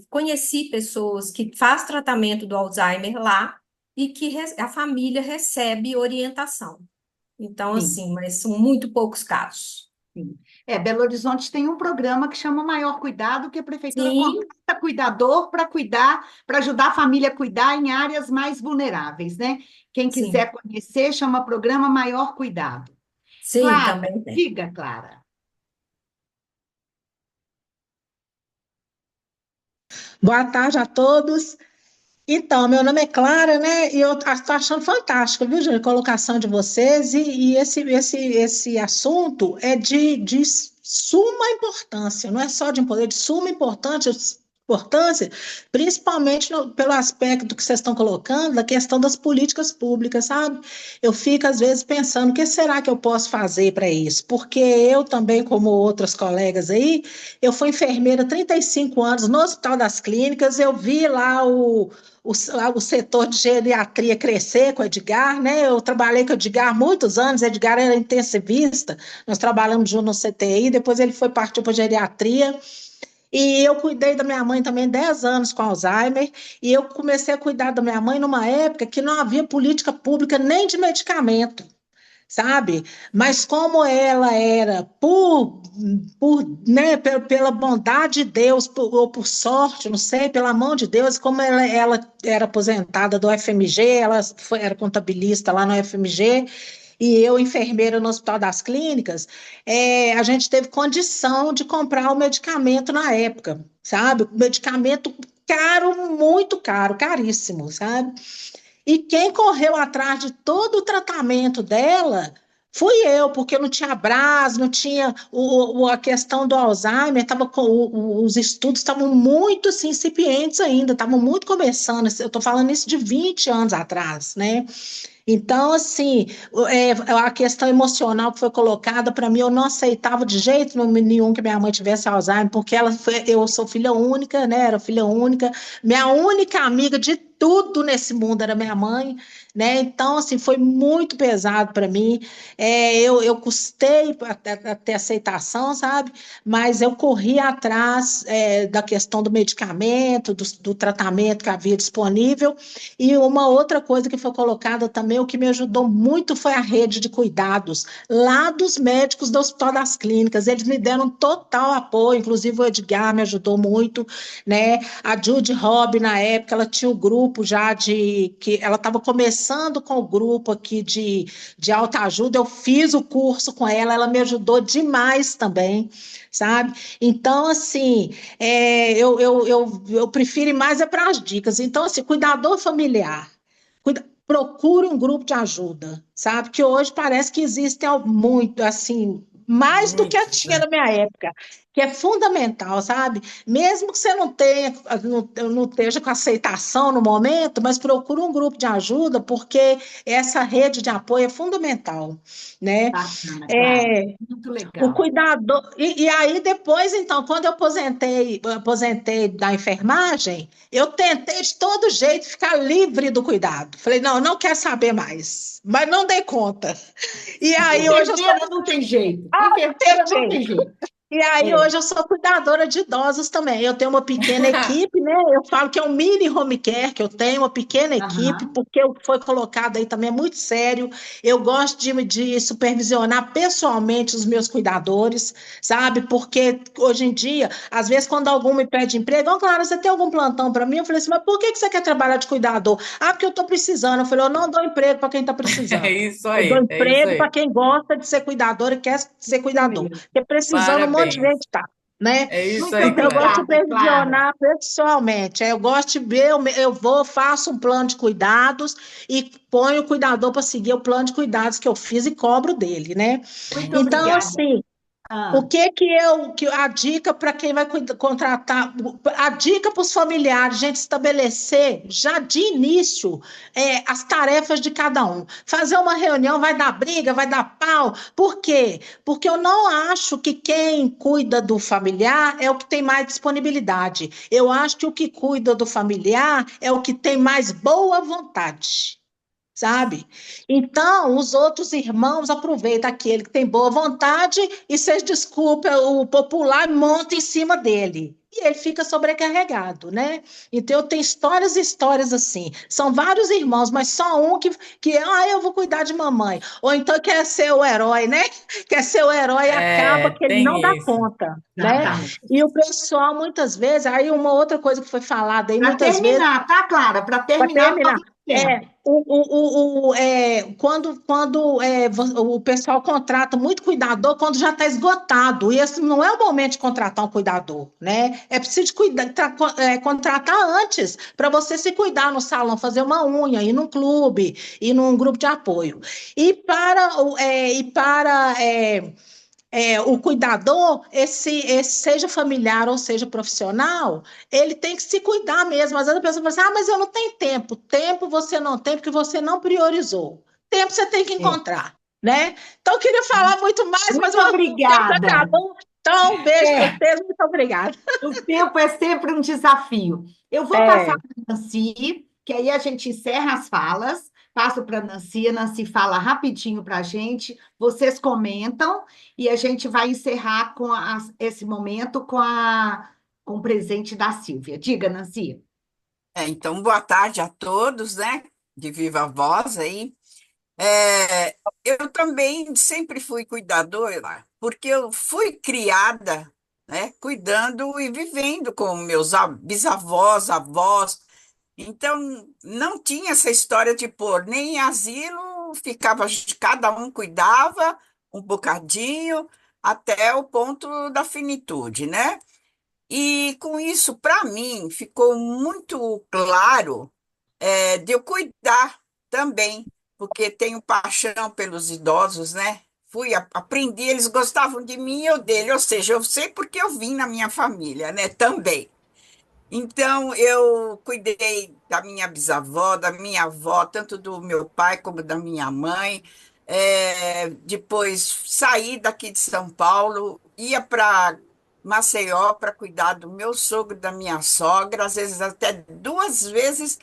Conheci pessoas que faz tratamento do Alzheimer lá e que a família recebe orientação. Então, sim. assim, mas são muito poucos casos. Sim. Belo Horizonte tem um programa que chama Maior Cuidado, que a prefeitura Sim, contrata cuidador para cuidar, para ajudar a família a cuidar em áreas mais vulneráveis, né? Quem sim, quiser conhecer, chama Programa Maior Cuidado. sim, Clara, também tem. diga, Clara. Boa tarde a todos. Então, meu nome é Clara, né? E eu estou achando fantástico, viu, gente, a colocação de vocês. E esse assunto é de suma importância, não é só de poder, de suma importância importância, principalmente pelo aspecto que vocês estão colocando, da questão das políticas públicas, sabe? Eu fico, às vezes, pensando, o que será que eu posso fazer para isso? Porque eu também, como outras colegas aí, eu fui enfermeira há 35 anos no Hospital das Clínicas, eu vi lá o setor de geriatria crescer com o Edgar, né? Eu trabalhei com o Edgar há muitos anos, o Edgar era intensivista, nós trabalhamos junto no CTI, depois ele foi partir para geriatria, e eu cuidei da minha mãe também 10 anos com Alzheimer, e eu comecei a cuidar da minha mãe numa época que não havia política pública nem de medicamento, sabe? Mas como ela era né, pela bondade de Deus, ou por sorte, não sei, pela mão de Deus, como ela era aposentada do FMG, era contabilista lá no FMG, e eu, enfermeira no Hospital das Clínicas, a gente teve condição de comprar o medicamento na época, sabe? Medicamento caro, muito caro, caríssimo, sabe? E quem correu atrás de todo o tratamento dela fui eu, porque não tinha Brás, não tinha a questão do Alzheimer, os estudos estavam muito assim, incipientes ainda, estavam muito começando, eu estou falando isso de 20 anos atrás, né? Então, assim, a questão emocional que foi colocada, para mim, eu não aceitava de jeito nenhum que minha mãe tivesse Alzheimer, porque eu sou filha única, né? Era filha única, minha única amiga de tudo nesse mundo era minha mãe, né? Então, assim, foi muito pesado para mim. Eu custei a ter aceitação, sabe? Mas eu corri atrás, da questão do medicamento, do tratamento que havia disponível. E uma outra coisa que foi colocada também, o que me ajudou muito foi a rede de cuidados, lá dos médicos do Hospital das Clínicas. Eles me deram total apoio, inclusive o Edgar me ajudou muito, né? A Judy Robb, na época, ela tinha o grupo já que ela estava começando com o grupo aqui de autoajuda. Eu fiz o curso com ela me ajudou demais também, sabe? Então, assim, eu prefiro ir mais para as dicas. Então, assim, cuidador familiar, procure um grupo de ajuda, sabe? Que hoje parece que existe muito, assim, mais do que Muitos, tinha né? na minha época, que é fundamental, sabe? Mesmo que você não esteja com aceitação no momento, mas procure um grupo de ajuda, porque essa rede de apoio é fundamental, né? Bacana, Clara. É, Muito o legal. cuidador, e aí depois, então, quando eu aposentei da enfermagem, eu tentei de todo jeito ficar livre do cuidado. Falei, não, eu não quero saber mais, mas não dei conta. E aí hoje eu sou Enfermeira não tem jeito. tem Enfermeira não tem jeito. jeito. E aí, É. hoje eu sou cuidadora de idosos também. Eu tenho uma pequena equipe, né? Eu falo que é um mini home care, que eu tenho uma pequena equipe, Aham. porque o que foi colocado aí também é muito sério. Eu gosto de supervisionar pessoalmente os meus cuidadores, sabe? Porque hoje em dia, às vezes, quando algum me pede emprego, ó, Clara, você tem algum plantão para mim? Eu falei assim, mas por que você quer trabalhar de cuidador? Ah, porque eu estou precisando. Eu falei, eu não dou emprego para quem está É precisando. isso Eu dou aí, é isso emprego para aí. quem gosta de ser cuidador e quer ser Isso cuidador. mesmo. Porque precisando, um monte de Parabéns. gente tá, né? É isso Muito aí, Então, eu gosto de Clara. obrigada, Clara. supervisionar pessoalmente. Eu gosto de ver, eu vou, faço um plano de cuidados e ponho o cuidador para seguir o plano de cuidados que eu fiz e cobro dele, né? Muito Então, obrigada. assim, o Ah, que a dica para quem vai contratar, a dica para os familiares, gente, estabelecer já de início as tarefas de cada um. Fazer uma reunião vai dar briga, vai dar pau. Por quê? Porque eu não acho que quem cuida do familiar é o que tem mais disponibilidade. Eu acho que o que cuida do familiar é o que tem mais boa vontade, sabe? Então, os outros irmãos aproveitam aquele que tem boa vontade e, vocês desculpem o popular, monta em cima dele. E ele fica sobrecarregado, né? Então, eu tenho histórias e histórias assim. São vários irmãos, mas só um eu vou cuidar de mamãe. Ou então quer ser o herói, né? Quer ser o herói e acaba É, que ele não dá tem isso. conta, né? exatamente. E o pessoal, muitas vezes, aí uma outra coisa que foi falada aí, Para muitas vezes, terminar, tá, Clara? Para para terminar, terminar, porque eu tenho tempo. quando o pessoal contrata muito cuidador, quando já está esgotado, e esse não é o momento de contratar um cuidador, né? É preciso contratar antes, para você se cuidar no salão, fazer uma unha, ir num clube, ir num grupo de apoio. E para o cuidador, seja familiar ou seja profissional, ele tem que se cuidar mesmo. Às vezes a pessoa fala assim, mas eu não tenho tempo. Tempo você não tem porque você não priorizou. Tempo você tem que É. encontrar, né? Então, eu queria falar muito mais, mas Muito o tempo obrigada. acabou. Então, um beijo para É, vocês, muito obrigada. o tempo é sempre um desafio. Eu vou passar É, para a Nancy, que aí a gente encerra as falas. Passo para a Nancy fala rapidinho para a gente, vocês comentam e a gente vai encerrar com esse momento com o presente da Silvia. Diga, Nancy. Então, boa tarde a todos, né? De viva voz aí. Eu também sempre fui cuidadora, porque eu fui criada, né, cuidando e vivendo com meus bisavós, avós. Então, não tinha essa história de pôr nem em asilo, ficava, cada um cuidava um bocadinho, até o ponto da finitude, né? E com isso, para mim, ficou muito claro de eu cuidar também, porque tenho paixão pelos idosos, né? Aprendi, eles gostavam de mim e eu dele, ou seja, eu sei porque eu vim na minha família, né? Também. Então, eu cuidei da minha bisavó, da minha avó, tanto do meu pai como da minha mãe. Depois saí daqui de São Paulo, ia para Maceió para cuidar do meu sogro, da minha sogra, às vezes até 2 vezes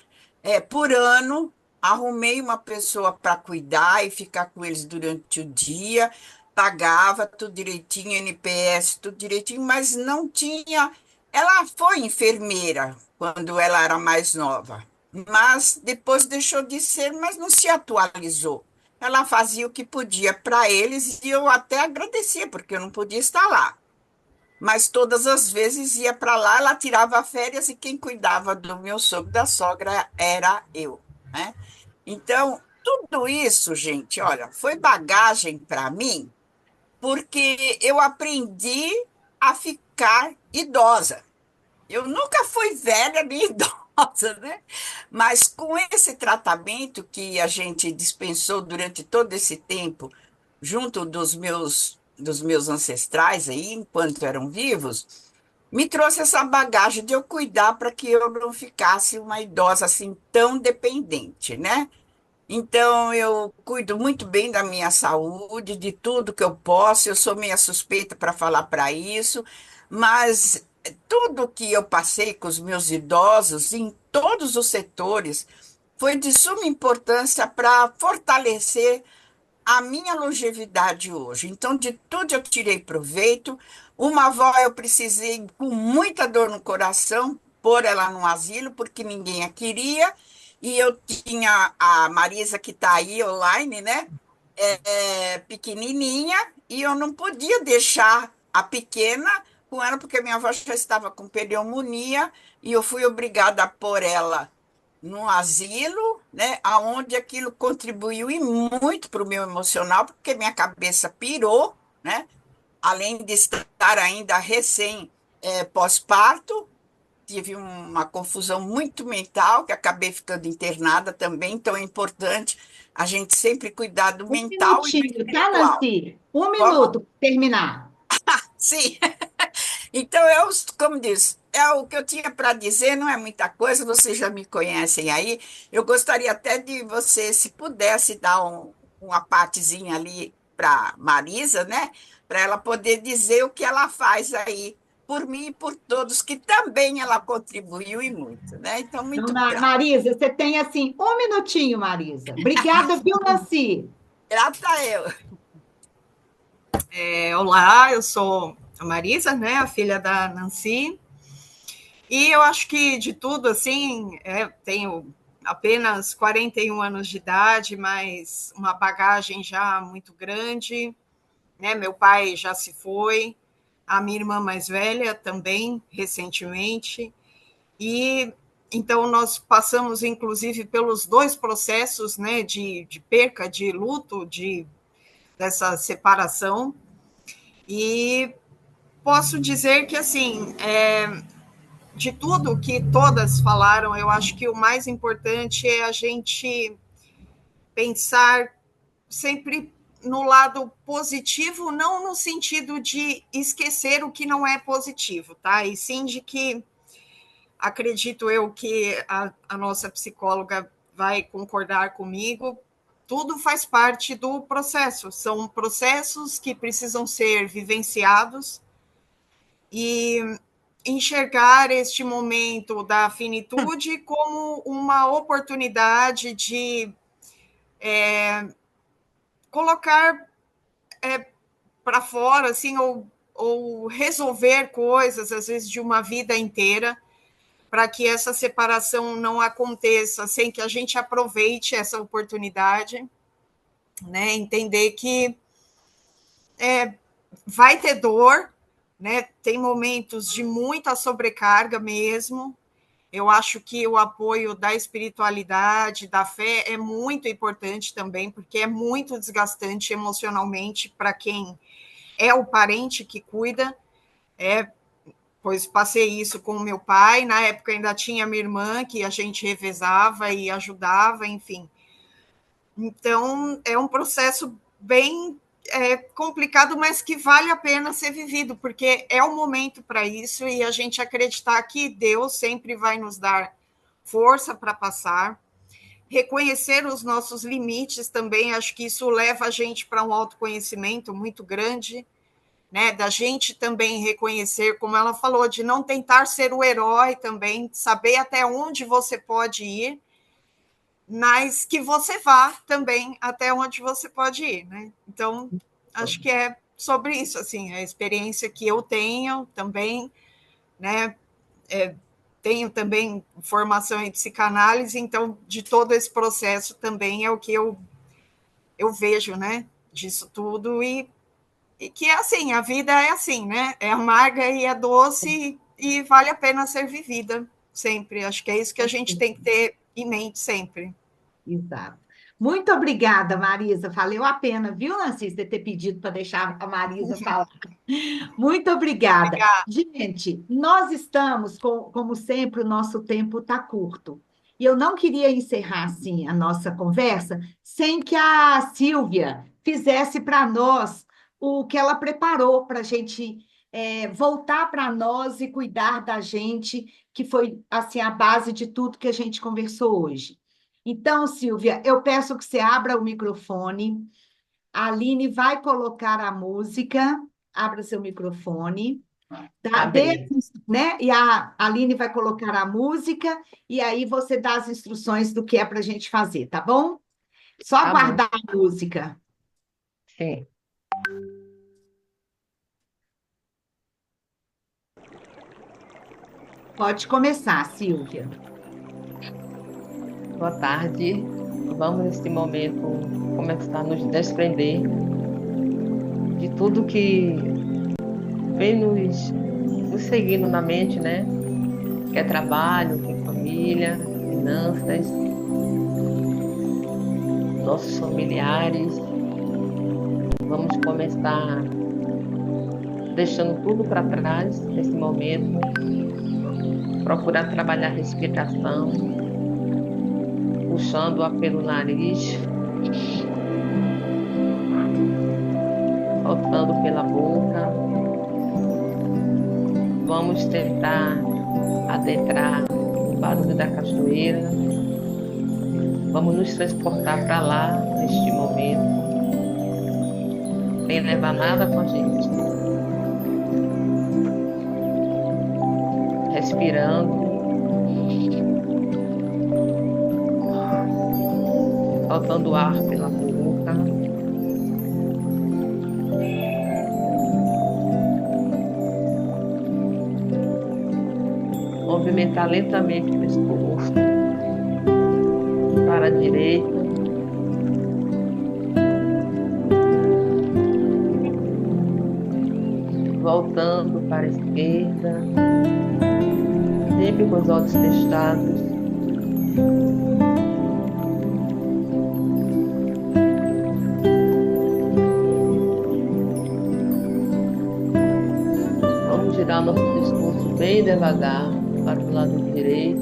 por ano. Arrumei uma pessoa para cuidar e ficar com eles durante o dia, pagava tudo direitinho, NPS, tudo direitinho, mas não tinha. Ela foi enfermeira quando ela era mais nova, mas depois deixou de ser, mas não se atualizou. Ela fazia o que podia para eles e eu até agradecia, porque eu não podia estar lá. Mas todas as vezes ia para lá, ela tirava férias e quem cuidava do meu sogro, da sogra, era eu, né? Então, tudo isso, gente, olha, foi bagagem para mim, porque eu aprendi a ficar idosa. Eu nunca fui velha nem idosa, né? Mas com esse tratamento que a gente dispensou durante todo esse tempo, junto dos meus ancestrais aí, enquanto eram vivos, me trouxe essa bagagem de eu cuidar para que eu não ficasse uma idosa assim tão dependente, né? Então, eu cuido muito bem da minha saúde, de tudo que eu posso. Eu sou meia suspeita para falar para isso, mas tudo que eu passei com os meus idosos, em todos os setores, foi de suma importância para fortalecer a minha longevidade hoje. Então, de tudo eu tirei proveito. Uma avó eu precisei, com muita dor no coração, pôr ela no asilo, porque ninguém a queria. E eu tinha a Marisa, que está aí online, né? Pequenininha, e eu não podia deixar a pequena com ela, porque minha avó já estava com pneumonia, e eu fui obrigada a pôr ela no asilo, né, aonde aquilo contribuiu e muito para o meu emocional, porque minha cabeça pirou, né, além de estar ainda recém pós-parto, tive uma confusão muito mental, que acabei ficando internada também, então é importante a gente sempre cuidar do Um mental e do minutinho, tá, espiritual. Nancy? Um Como? minuto para terminar. Sim. Então, como diz, o que eu tinha para dizer, não é muita coisa, vocês já me conhecem aí. Eu gostaria até de você, se pudesse, dar uma partezinha ali para Marisa, né? Para ela poder dizer o que ela faz aí, por mim e por todos, que também ela contribuiu e muito, né? Então, Então, muito grata. Marisa, você tem assim um minutinho, Marisa. Obrigada, viu, Nancy? Grata eu. Olá, eu sou a Marisa, né, a filha da Nancy, e eu acho que de tudo, assim, tenho apenas 41 anos de idade, mas uma bagagem já muito grande, né, meu pai já se foi, a minha irmã mais velha também, recentemente, e então nós passamos, inclusive, pelos dois processos, né, de perca, de luto, dessa separação, e posso dizer que, assim, de tudo que todas falaram, eu acho que o mais importante é a gente pensar sempre no lado positivo, não no sentido de esquecer o que não é positivo, tá? E sim de que acredito eu que a nossa psicóloga vai concordar comigo, tudo faz parte do processo, são processos que precisam ser vivenciados e enxergar este momento da finitude como uma oportunidade de colocar para fora, assim, ou resolver coisas, às vezes, de uma vida inteira, para que essa separação não aconteça sem que a gente aproveite essa oportunidade, né? Entender que vai ter dor, né? Tem momentos de muita sobrecarga mesmo. Eu acho que o apoio da espiritualidade, da fé, é muito importante também, porque é muito desgastante emocionalmente para quem é o parente que cuida. Pois passei isso com o meu pai, na época ainda tinha minha irmã, que a gente revezava e ajudava, enfim. Então, é um processo bem complicado, mas que vale a pena ser vivido, porque é o momento para isso e a gente acreditar que Deus sempre vai nos dar força para passar, reconhecer os nossos limites também, acho que isso leva a gente para um autoconhecimento muito grande, né, da gente também reconhecer, como ela falou, de não tentar ser o herói também, saber até onde você pode ir, mas que você vá também até onde você pode ir, né? Então, acho que é sobre isso, assim, a experiência que eu tenho também, né? Tenho também formação em psicanálise, então, de todo esse processo também é o que eu vejo, né? Disso tudo e que é assim, a vida é assim, né? É amarga e é doce e vale a pena ser vivida sempre. Acho que é isso que a gente tem que ter em mente sempre. Exato. Muito obrigada, Marisa. Valeu a pena, viu, Nancy, você ter pedido para deixar a Marisa falar. Muito obrigada. Obrigada. Gente, nós estamos, como sempre, o nosso tempo está curto. E eu não queria encerrar, assim, a nossa conversa sem que a Silvia fizesse para nós o que ela preparou para a gente voltar para nós e cuidar da gente, que foi, assim, a base de tudo que a gente conversou hoje. Então, Silvia, eu peço que você abra o microfone. A Aline vai colocar a música. Abra seu microfone. Abri. Né? E a Aline vai colocar a música e aí você dá as instruções do que é para a gente fazer, tá bom? Só Tá bom. aguardar a música. Sim. Pode começar, Silvia. Boa tarde. Vamos, nesse momento, começar a nos desprender de tudo que vem nos seguindo na mente, né? Que é trabalho, que é família, finanças, nossos familiares. Vamos começar deixando tudo para trás nesse momento, procurar trabalhar a respiração, puxando-a pelo nariz, soltando pela boca. Vamos tentar adentrar o barulho da cachoeira. Vamos nos transportar para lá neste momento, sem levar nada com a gente. Respirando, soltando ar pela boca. Movimentar lentamente o pescoço para a direita, voltando para a esquerda, sempre com os olhos fechados. Vamos girar nosso pescoço bem devagar para o lado direito.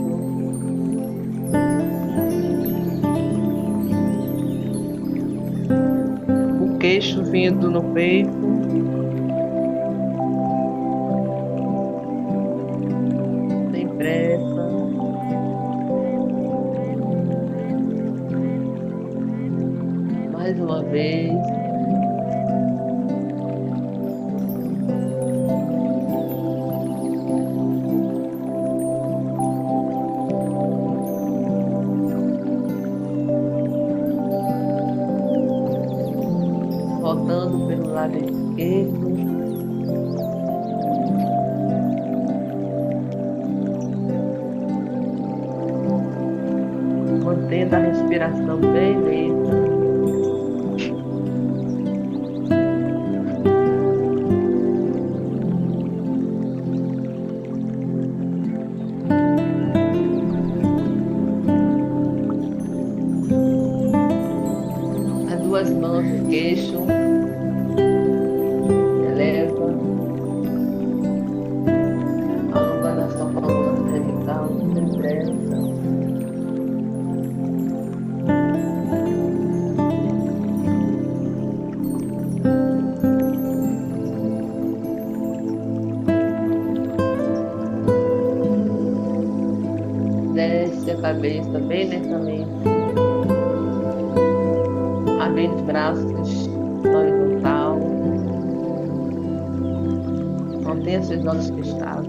O queixo vindo no peito. Sem pressa. Mais uma vez. Voltando pelo lado esquerdo. Mantendo a respiração bem lenta. As duas mãos no queixo. Eleva. Alonga na sua coluna cervical, sem pressa. Desce a cabeça bem lentamente. Abrindo os braços na horizontal. Mantenha seus olhos fechados.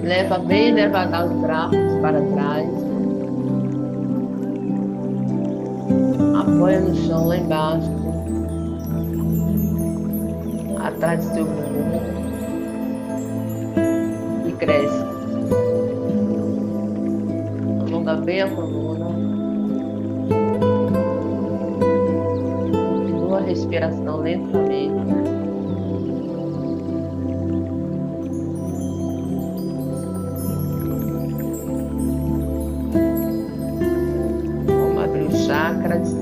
Leva bem devagar os braços para trás. Apoia no chão lá embaixo. Atrás do seu bumbum. E cresce. Alonga bem a coluna. Continua a respiração lentamente. Vamos abrir os chakras.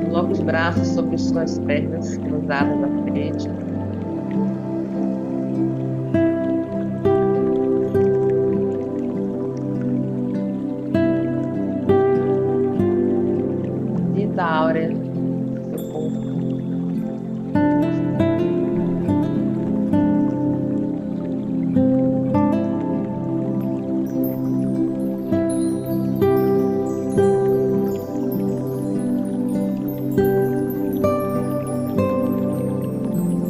Coloque os braços sobre suas pernas cruzadas na frente. Sinta a áurea do seu corpo.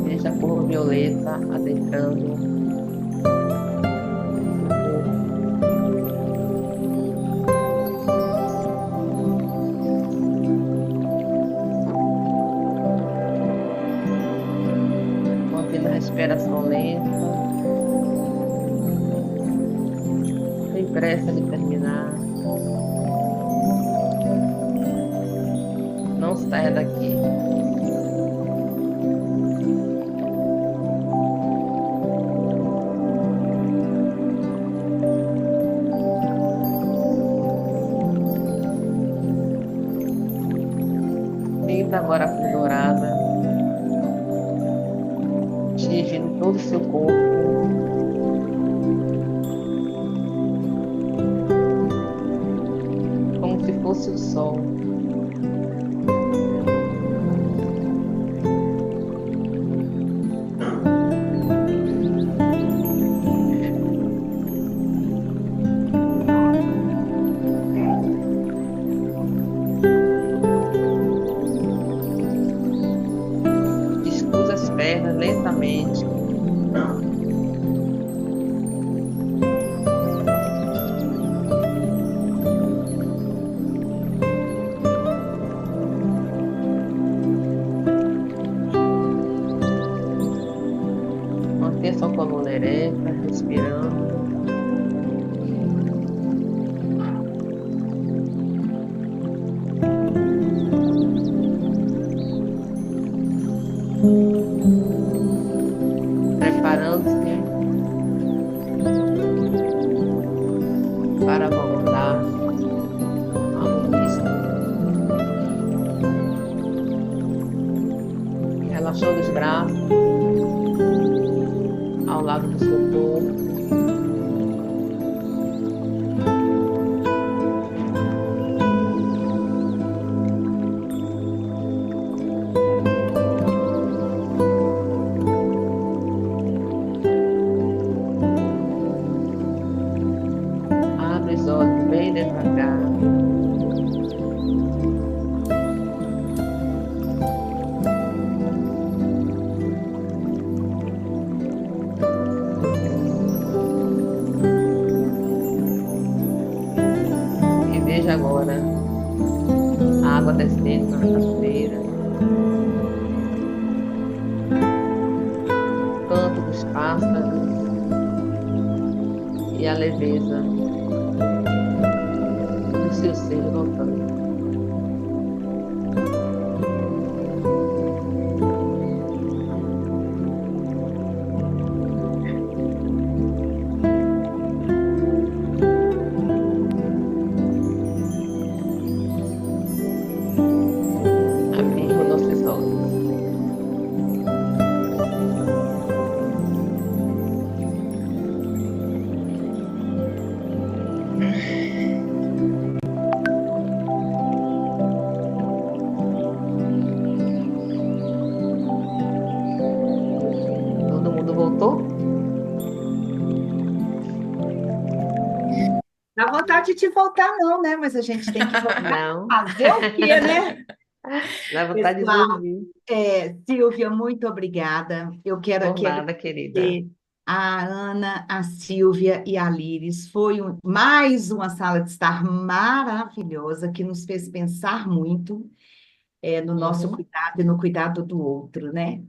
Veja a cor violeta adentrando o corpo. Mantendo a respiração lenta, sem pressa de terminar. Não saia daqui. Sinta agora a cor dourada atingindo todo o seu corpo. Como se fosse o sol. Descruza as pernas lentamente. Mantenha sua coluna ereta, respirando. Preparando-se para voltar ao início. lado do seu corpo. Abre os olhos bem devagar. E veja agora a água descendo na cachoeira, o canto dos pássaros e a leveza do seu ser voltando. Abrimos nossos olhos. Todo mundo voltou? Dá vontade de voltar, não, né? Mas a gente tem que voltar. Não, Fazer o quê, né? dá vontade de Pessoal, dormir. Silvia, muito obrigada. Eu quero Por aqui nada, querida. agradecer a Ana, a Silvia e a Líris. Foi mais uma sala de estar maravilhosa que nos fez pensar muito no nosso Uhum. cuidado e no cuidado do outro, né?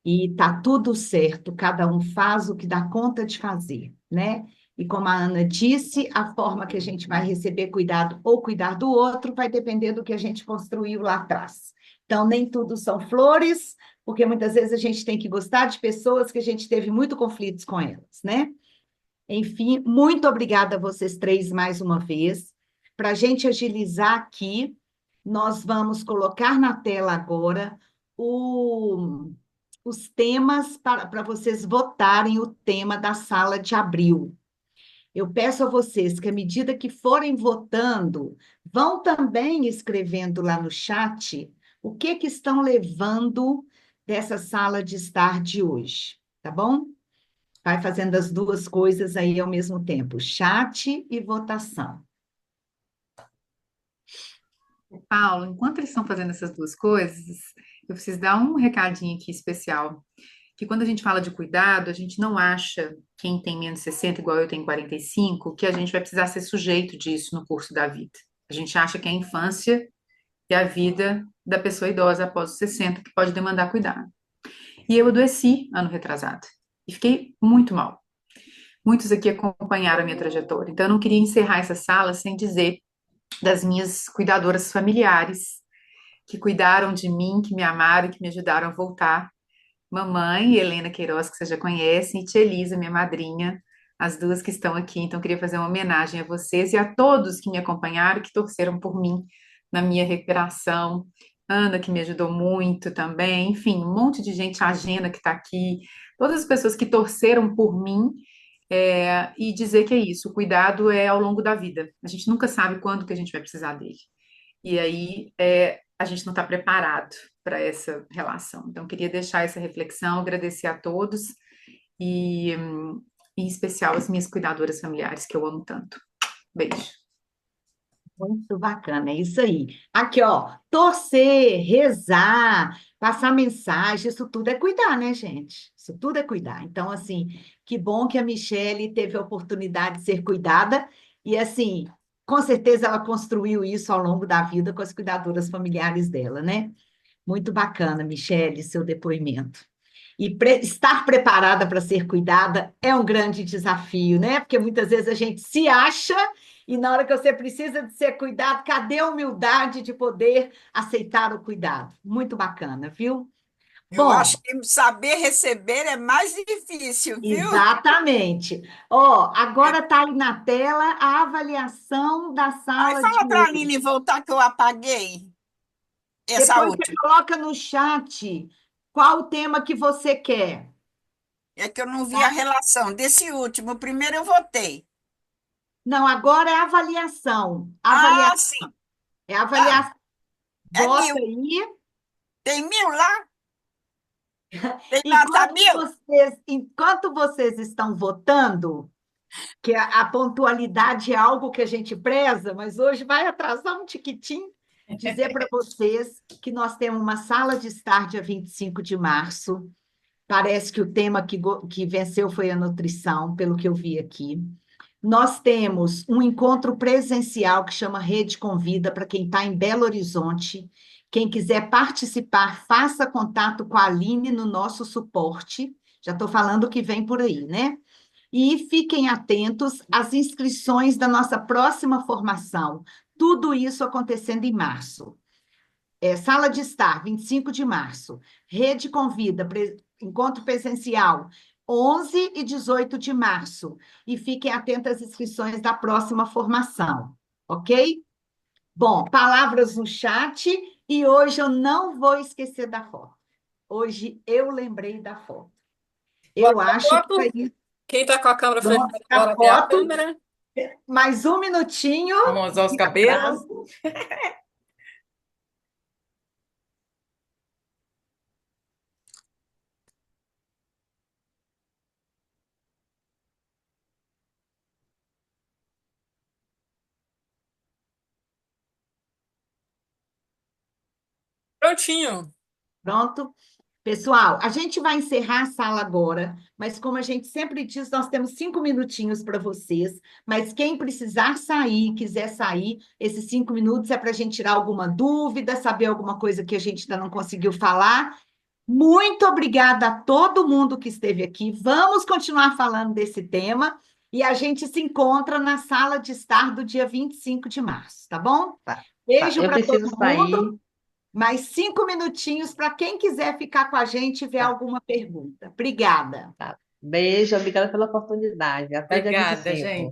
E tá tudo certo, cada um faz o que dá conta de fazer, né? E como a Ana disse, a forma que a gente vai receber cuidado ou cuidar do outro vai depender do que a gente construiu lá atrás. Então, nem tudo são flores, porque muitas vezes a gente tem que gostar de pessoas que a gente teve muito conflitos com elas, né? Enfim, muito obrigada a vocês três mais uma vez. Para a gente agilizar aqui, nós vamos colocar na tela agora os temas para vocês votarem o tema da sala de abril. Eu peço a vocês que, à medida que forem votando, vão também escrevendo lá no chat o que estão levando dessa sala de estar de hoje, tá bom? Vai fazendo as duas coisas aí ao mesmo tempo, chat e votação. Paulo, enquanto eles estão fazendo essas duas coisas, eu preciso dar um recadinho aqui especial, que quando a gente fala de cuidado, a gente não acha, quem tem menos de 60, igual eu tenho 45, que a gente vai precisar ser sujeito disso no curso da vida. A gente acha que é a infância e a vida da pessoa idosa após os 60 que pode demandar cuidado. E eu adoeci ano retrasado, e fiquei muito mal. Muitos aqui acompanharam a minha trajetória, então eu não queria encerrar essa sala sem dizer das minhas cuidadoras familiares, que cuidaram de mim, que me amaram e que me ajudaram a voltar. Mamãe, Helena Queiroz, que você já conhece, e tia Elisa, minha madrinha, as duas que estão aqui. Então, queria fazer uma homenagem a vocês e a todos que me acompanharam, que torceram por mim na minha recuperação. Ana, que me ajudou muito também. Enfim, um monte de gente, a Gena, que está aqui. Todas as pessoas que torceram por mim. E dizer que é isso, o cuidado é ao longo da vida. A gente nunca sabe quando que a gente vai precisar dele. E aí a gente não está preparado para essa relação. Então, queria deixar essa reflexão, agradecer a todos e, em especial, as minhas cuidadoras familiares, que eu amo tanto. Beijo. Muito bacana, é isso aí. Aqui, ó, torcer, rezar, passar mensagem, isso tudo é cuidar, né, gente? Isso tudo é cuidar. Então, assim, que bom que a Michele teve a oportunidade de ser cuidada e, assim, com certeza ela construiu isso ao longo da vida com as cuidadoras familiares dela, né? Muito bacana, Michele, seu depoimento. E estar preparada para ser cuidada é um grande desafio, né? Porque muitas vezes a gente se acha e na hora que você precisa de ser cuidado, cadê a humildade de poder aceitar o cuidado? Muito bacana, viu? Eu Bom, acho que saber receber é mais difícil, viu? exatamente. Ó, agora está aí na tela a avaliação da Aí sala de fala para a hoje. Aline voltar que eu apaguei essa Depois você última. coloca no chat qual o tema que você quer. É que eu não vi a relação desse último. O primeiro eu votei. Não, agora é avaliação. Ah, sim. É avaliação. É Bota 1.000. aí. Tem 1.000 lá? Tem nota Enquanto 1.000? enquanto vocês estão votando, que a pontualidade é algo que a gente preza, mas hoje vai atrasar um tiquitinho, dizer para vocês que nós temos uma sala de estar dia 25 de março. Parece que o tema que venceu foi a nutrição, pelo que eu vi aqui. Nós temos um encontro presencial que chama Rede Convida para quem está em Belo Horizonte. Quem quiser participar, faça contato com a Aline no nosso suporte. Já estou falando que vem por aí, né? E fiquem atentos às inscrições da nossa próxima formação. Tudo isso acontecendo em março. Sala de estar, 25 de março. Rede Convida, encontro presencial, 11 e 18 de março. E fiquem atentos às inscrições da próxima formação, ok? Bom, palavras no chat. E hoje eu não vou esquecer da foto. Hoje eu lembrei da foto. Eu acho que Foto? Quem está com a câmera pronto, fechada a agora vê a foto. câmera. Mais um minutinho. Vamos aos de cabelos. atraso. Prontinho. Pronto. Pessoal, a gente vai encerrar a sala agora, mas como a gente sempre diz, nós temos 5 minutinhos para vocês. Mas quem precisar sair, quiser sair, esses 5 minutos é para a gente tirar alguma dúvida, saber alguma coisa que a gente ainda não conseguiu falar. Muito obrigada a todo mundo que esteve aqui. Vamos continuar falando desse tema e a gente se encontra na sala de estar do dia 25 de março, tá bom? Tá. Beijo Eu para todo preciso mundo. sair. Mais 5 minutinhos para quem quiser ficar com a gente e ver Tá, alguma pergunta. Obrigada. tá. Beijo, obrigada pela oportunidade. Até dia Obrigada, 25. gente.